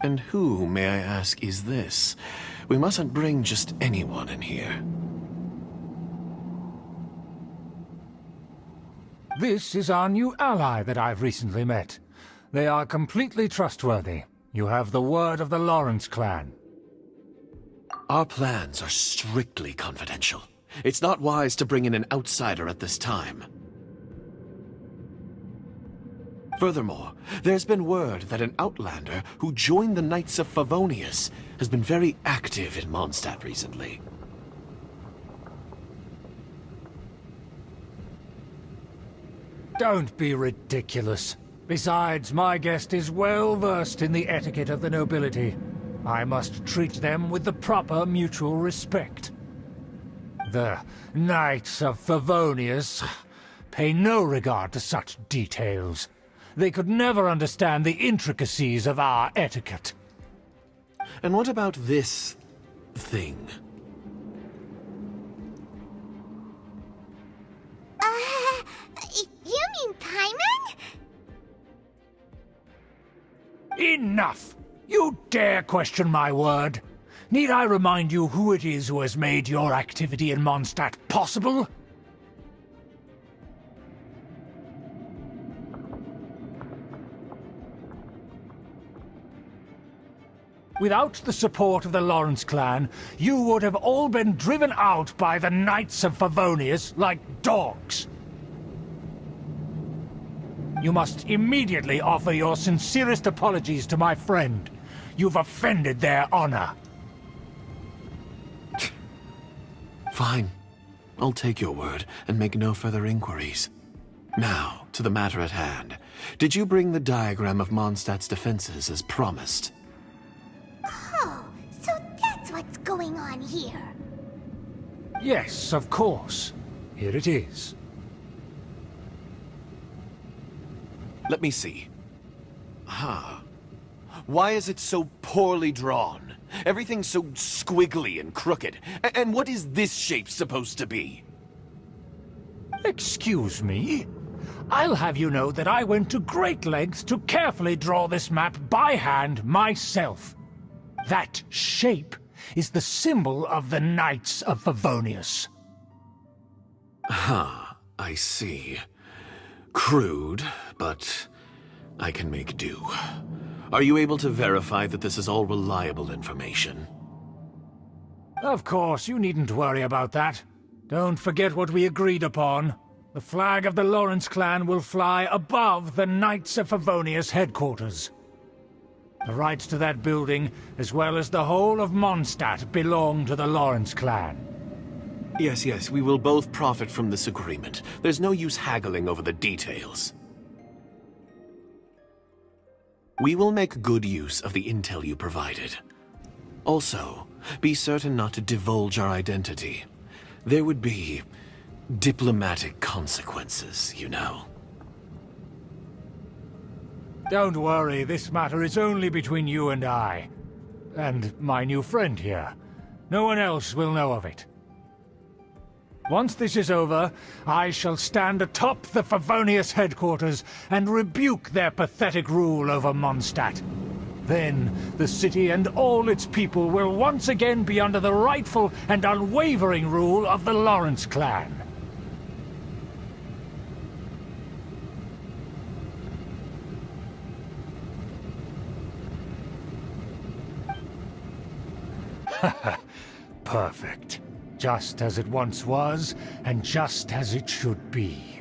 And who, may I ask, is this? We mustn't bring just anyone in here. This is our new ally that I've recently met. They are completely trustworthy. You have the word of the Lawrence clan. Our plans are strictly confidential. It's not wise to bring in an outsider at this time. Furthermore, there's been word that an outlander who joined the Knights of Favonius has been very active in Mondstadt recently. Don't be ridiculous. Besides, my guest is well versed in the etiquette of the nobility. I must treat them with the proper mutual respect. The Knights of Favonius pay no regard to such details. They could never understand the intricacies of our etiquette. And what about this thing? You mean Paimon? Enough! You dare question my word? Need I remind you who it is who has made your activity in Mondstadt possible? Without the support of the Lawrence clan, you would have all been driven out by the Knights of Favonius like dogs. You must immediately offer your sincerest apologies to my friend. You've offended their honor. Fine. I'll take your word and make no further inquiries. Now, to the matter at hand. Did you bring the diagram of Mondstadt's defenses as promised? Oh, so that's what's going on here. Yes, of course. Here it is. Let me see. Why is it so poorly drawn? Everything's so squiggly and crooked. And what is this shape supposed to be? Excuse me? I'll have you know that I went to great lengths to carefully draw this map by hand myself. That shape is the symbol of the Knights of Favonius. I see. Crude, but I can make do. Are you able to verify that this is all reliable information? Of course, you needn't worry about that. Don't forget what we agreed upon. The flag of the Lawrence clan will fly above the Knights of Favonius headquarters. The rights to that building, as well as the whole of Mondstadt, belong to the Lawrence clan. Yes, we will both profit from this agreement. There's no use haggling over the details. We will make good use of the intel you provided. Also, be certain not to divulge our identity. There would be diplomatic consequences, you know. Don't worry, this matter is only between you and I. And my new friend here. No one else will know of it. Once this is over, I shall stand atop the Favonius headquarters and rebuke their pathetic rule over Mondstadt. Then, the city and all its people will once again be under the rightful and unwavering rule of the Lawrence clan. Perfect. Just as it once was, and just as it should be.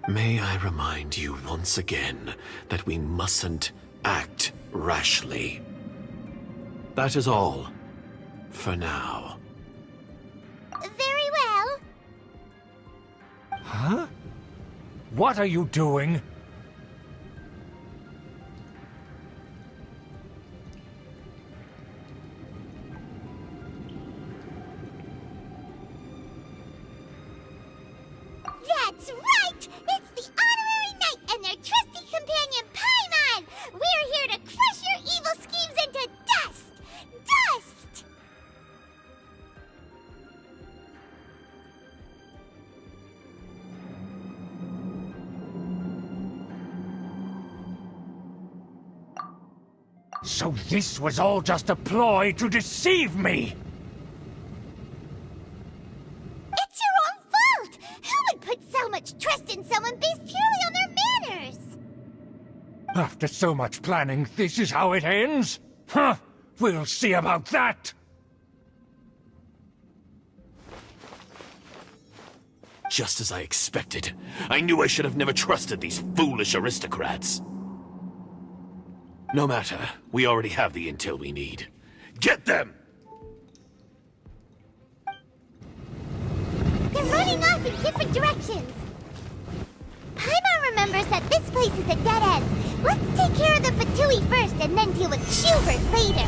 May I remind you once again that we mustn't act rashly. That is all, for now. Very well. Huh? What are you doing? That's right! It's the Honorary Knight and their trusty companion, Paimon! We're here to crush your evil schemes into dust! Dust! So this was all just a ploy to deceive me! It's your own fault! Who would put so much trust in someone based purely on their manners? After so much planning, this is how it ends? Huh! We'll see about that! Just as I expected. I knew I should have never trusted these foolish aristocrats. No matter. We already have the intel we need. Get them! They're running off in different directions. Paimon remembers that this place is a dead end. Let's take care of the Fatui first and then deal with Schubert later.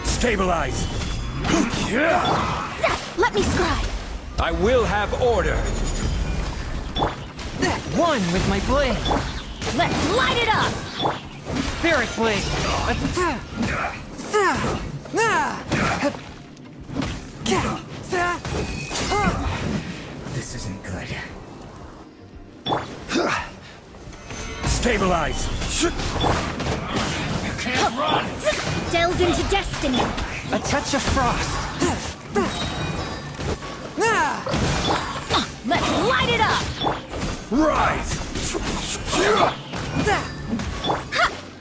Stabilize! Let me scribe. I will have order. One with my blade. Let's light it up. Spirit blade. This isn't good. Stabilize! Delve into destiny. A touch of frost. Let's light it up. Rise!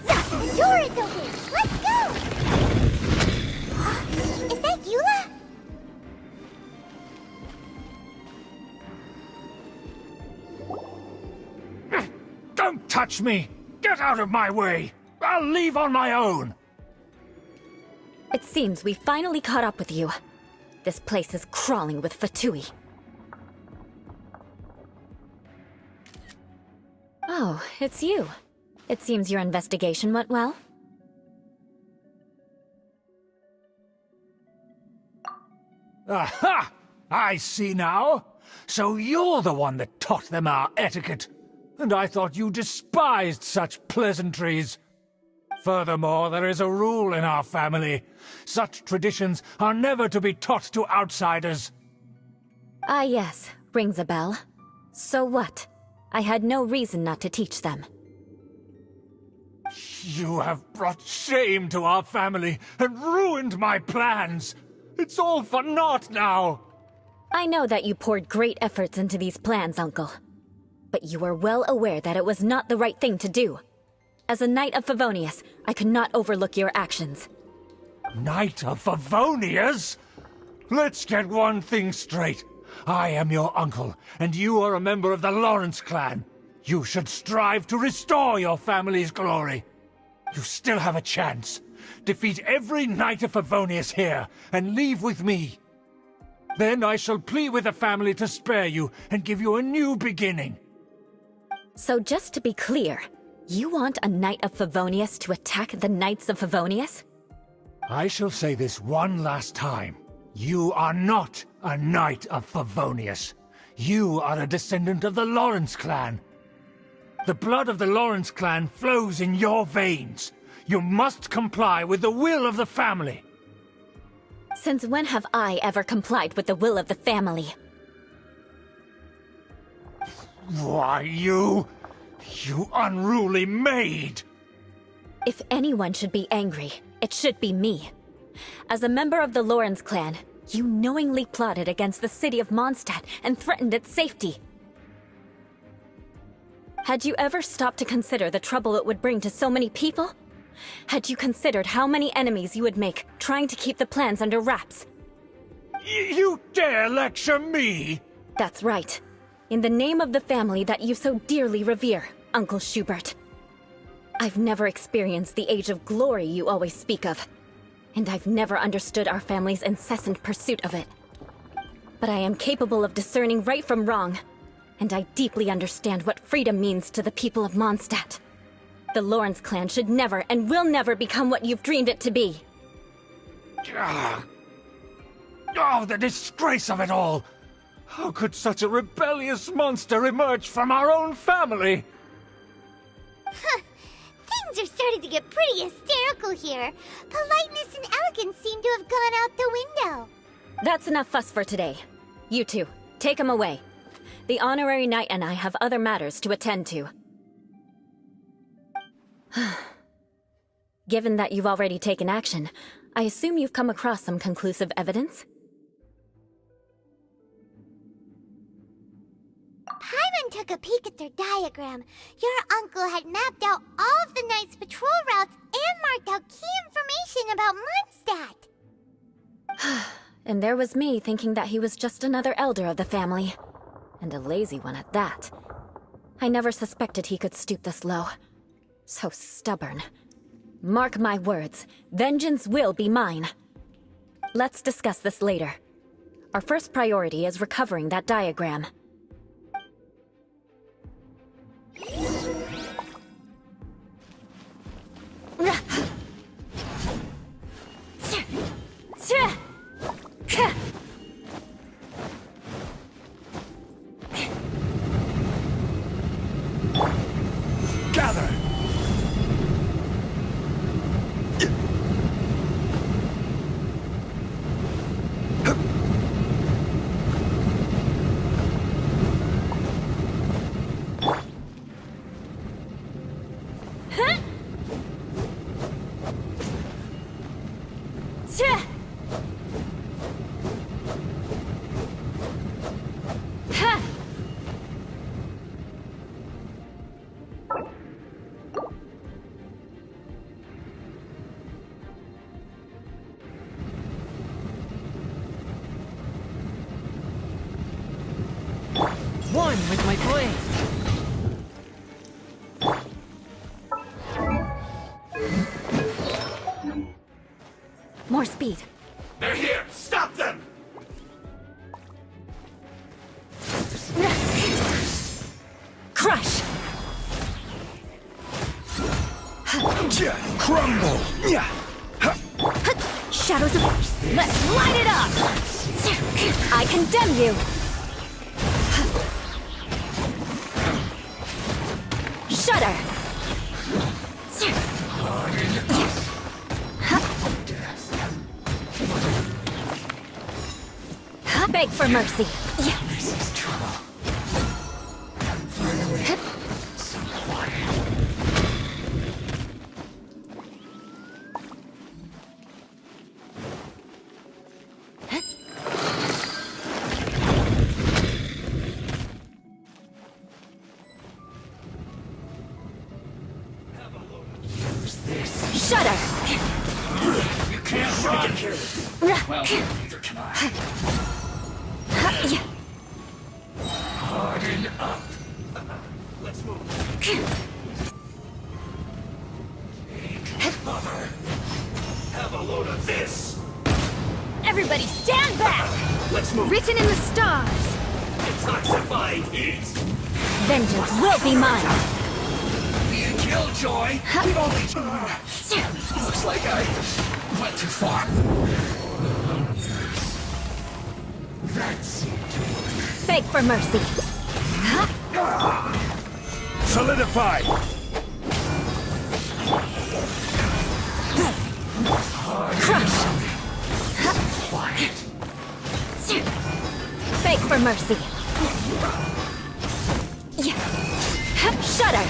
The door is open. Let's go. Is that Eula? Don't touch me! Get out of my way! I'll leave on my own! It seems we finally caught up with you. This place is crawling with Fatui. Oh, it's you. It seems your investigation went well. Aha! I see now. So you're the one that taught them our etiquette. And I thought you despised such pleasantries. Furthermore, there is a rule in our family. Such traditions are never to be taught to outsiders. Ah yes, rings a bell. So what? I had no reason not to teach them. You have brought shame to our family and ruined my plans. It's all for naught now. I know that you poured great efforts into these plans, Uncle. But you were well aware that it was not the right thing to do. As a Knight of Favonius, I could not overlook your actions. Knight of Favonius? Let's get one thing straight. I am your uncle, and you are a member of the Lawrence clan. You should strive to restore your family's glory. You still have a chance. Defeat every Knight of Favonius here, and leave with me. Then I shall plead with the family to spare you and give you a new beginning. So just to be clear, you want a Knight of Favonius to attack the Knights of Favonius? I shall say this one last time. You are not a Knight of Favonius. You are a descendant of the Lawrence clan. The blood of the Lawrence clan flows in your veins. You must comply with the will of the family. Since when have I ever complied with the will of the family? Why, you unruly maid! If anyone should be angry, it should be me. As a member of the Lawrence clan, you knowingly plotted against the city of Mondstadt and threatened its safety. Had you ever stopped to consider the trouble it would bring to so many people? Had you considered how many enemies you would make trying to keep the plans under wraps? You dare lecture me? That's right. In the name of the family that you so dearly revere, Uncle Schubert. I've never experienced the age of glory you always speak of, and I've never understood our family's incessant pursuit of it. But I am capable of discerning right from wrong, and I deeply understand what freedom means to the people of Mondstadt. The Lawrence clan should never and will never become what you've dreamed it to be. Oh, the disgrace of it all! How could such a rebellious monster emerge from our own family? Things are starting to get pretty hysterical here. Politeness and elegance seem to have gone out the window. That's enough fuss for today. You two, take him away. The honorary knight and I have other matters to attend to. Given that you've already taken action, I assume you've come across some conclusive evidence? Paimon took a peek at their diagram. Your uncle had mapped out all of the Knight's patrol routes and marked out key information about Mondstadt. And there was me thinking that he was just another elder of the family. And a lazy one at that. I never suspected he could stoop this low. So stubborn. Mark my words, vengeance will be mine. Let's discuss this later. Our first priority is recovering that diagram. Gather! One with my blade. More speed. They're here! Stop them! Crush! Crumble! Shadows of... Let's light it up! I condemn you! Shudder! Beg for mercy. This is trouble. Finally, so quiet. Shudder! You can't run! Well, neither can I. Harden up. Let's move. Take cover. Have a load of this. Everybody stand back! Let's move. Written in the stars! Detoxify heat. Vengeance will be mine! The killjoy. We've only... Looks like I went too far. That seemed to work. Beg for mercy. Solidify! Crush! Quiet. Beg for mercy. Shudder!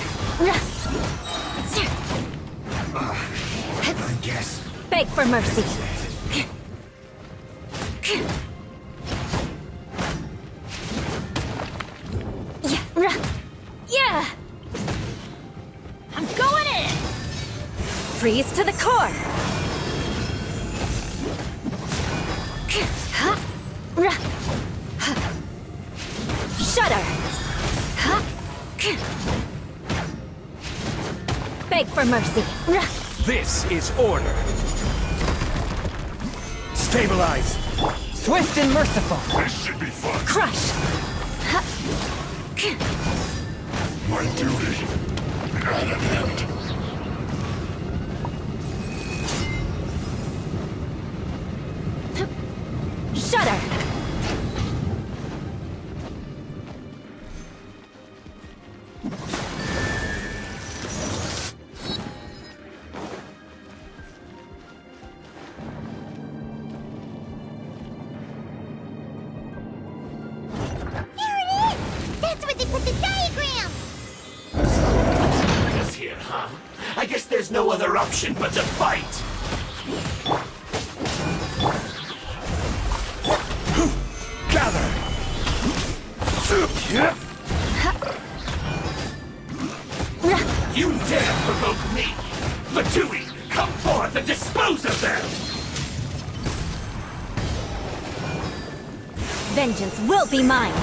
I guess. Beg for mercy. Yeah! I'm going in! Freeze to the core! Shudder! Beg for mercy. This is order. Stabilize. Swift and merciful. This should be fun. Crush! My duty at an end. Shudder! huh? I guess there's no other option but to fight! Gather! You dare provoke me! Fatui, come forth and dispose of them! Vengeance will be mine!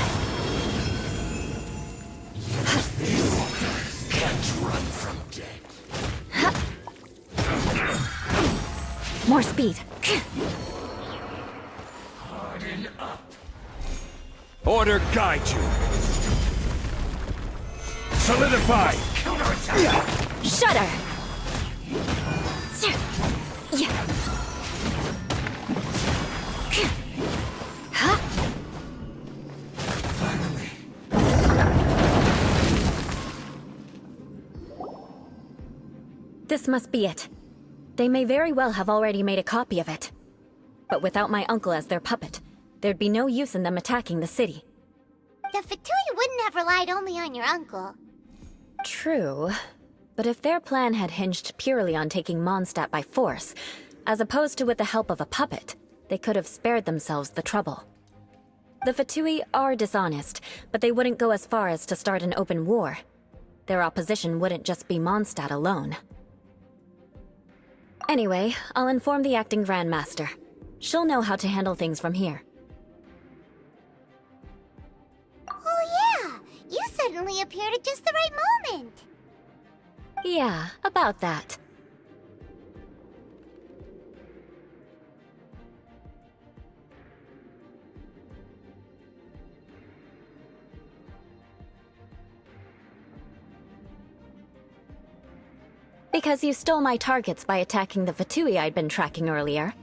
Can't run from death. More speed. Harden up. Order guide you. Solidify! Counterattack! Shudder! Finally. This must be it. They may very well have already made a copy of it. But without my uncle as their puppet, there'd be no use in them attacking the city. The Fatui wouldn't have relied only on your uncle. True. But if their plan had hinged purely on taking Mondstadt by force, as opposed to with the help of a puppet, they could have spared themselves the trouble. The Fatui are dishonest, but they wouldn't go as far as to start an open war. Their opposition wouldn't just be Mondstadt alone. Anyway, I'll inform the acting Grandmaster. She'll know how to handle things from here. Oh yeah! You suddenly appeared at just the right moment! Yeah, about that. Because you stole my targets by attacking the Fatui I'd been tracking earlier.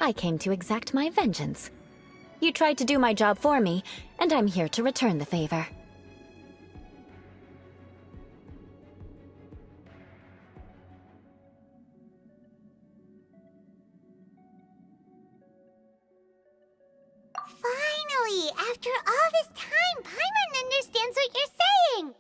I came to exact my vengeance. You tried to do my job for me, and I'm here to return the favor. Finally! After all this time, Paimon understands what you're saying!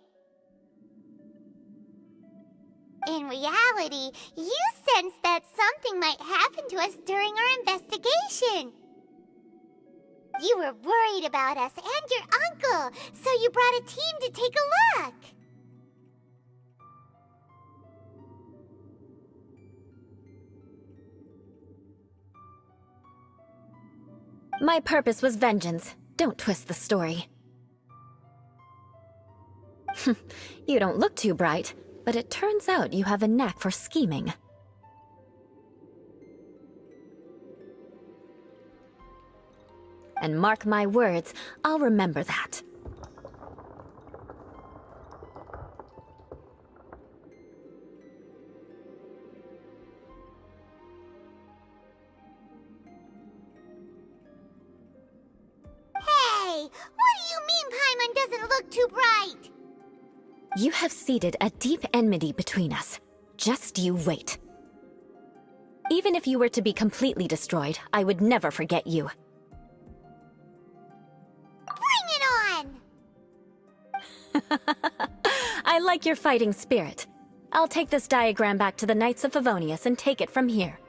In reality, you sensed that something might happen to us during our investigation. You were worried about us and your uncle, so you brought a team to take a look. My purpose was vengeance. Don't twist the story. You don't look too bright, but it turns out you have a knack for scheming. And mark my words, I'll remember that. Hey, what do you mean Paimon doesn't look too bright? You have seeded a deep enmity between us. Just you wait. Even if you were to be completely destroyed, I would never forget you. Bring it on! I like your fighting spirit. I'll take this diagram back to the Knights of Favonius and take it from here.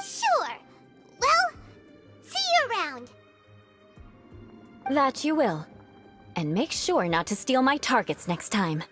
Sure. Well, see you around. That you will. And make sure not to steal my targets next time.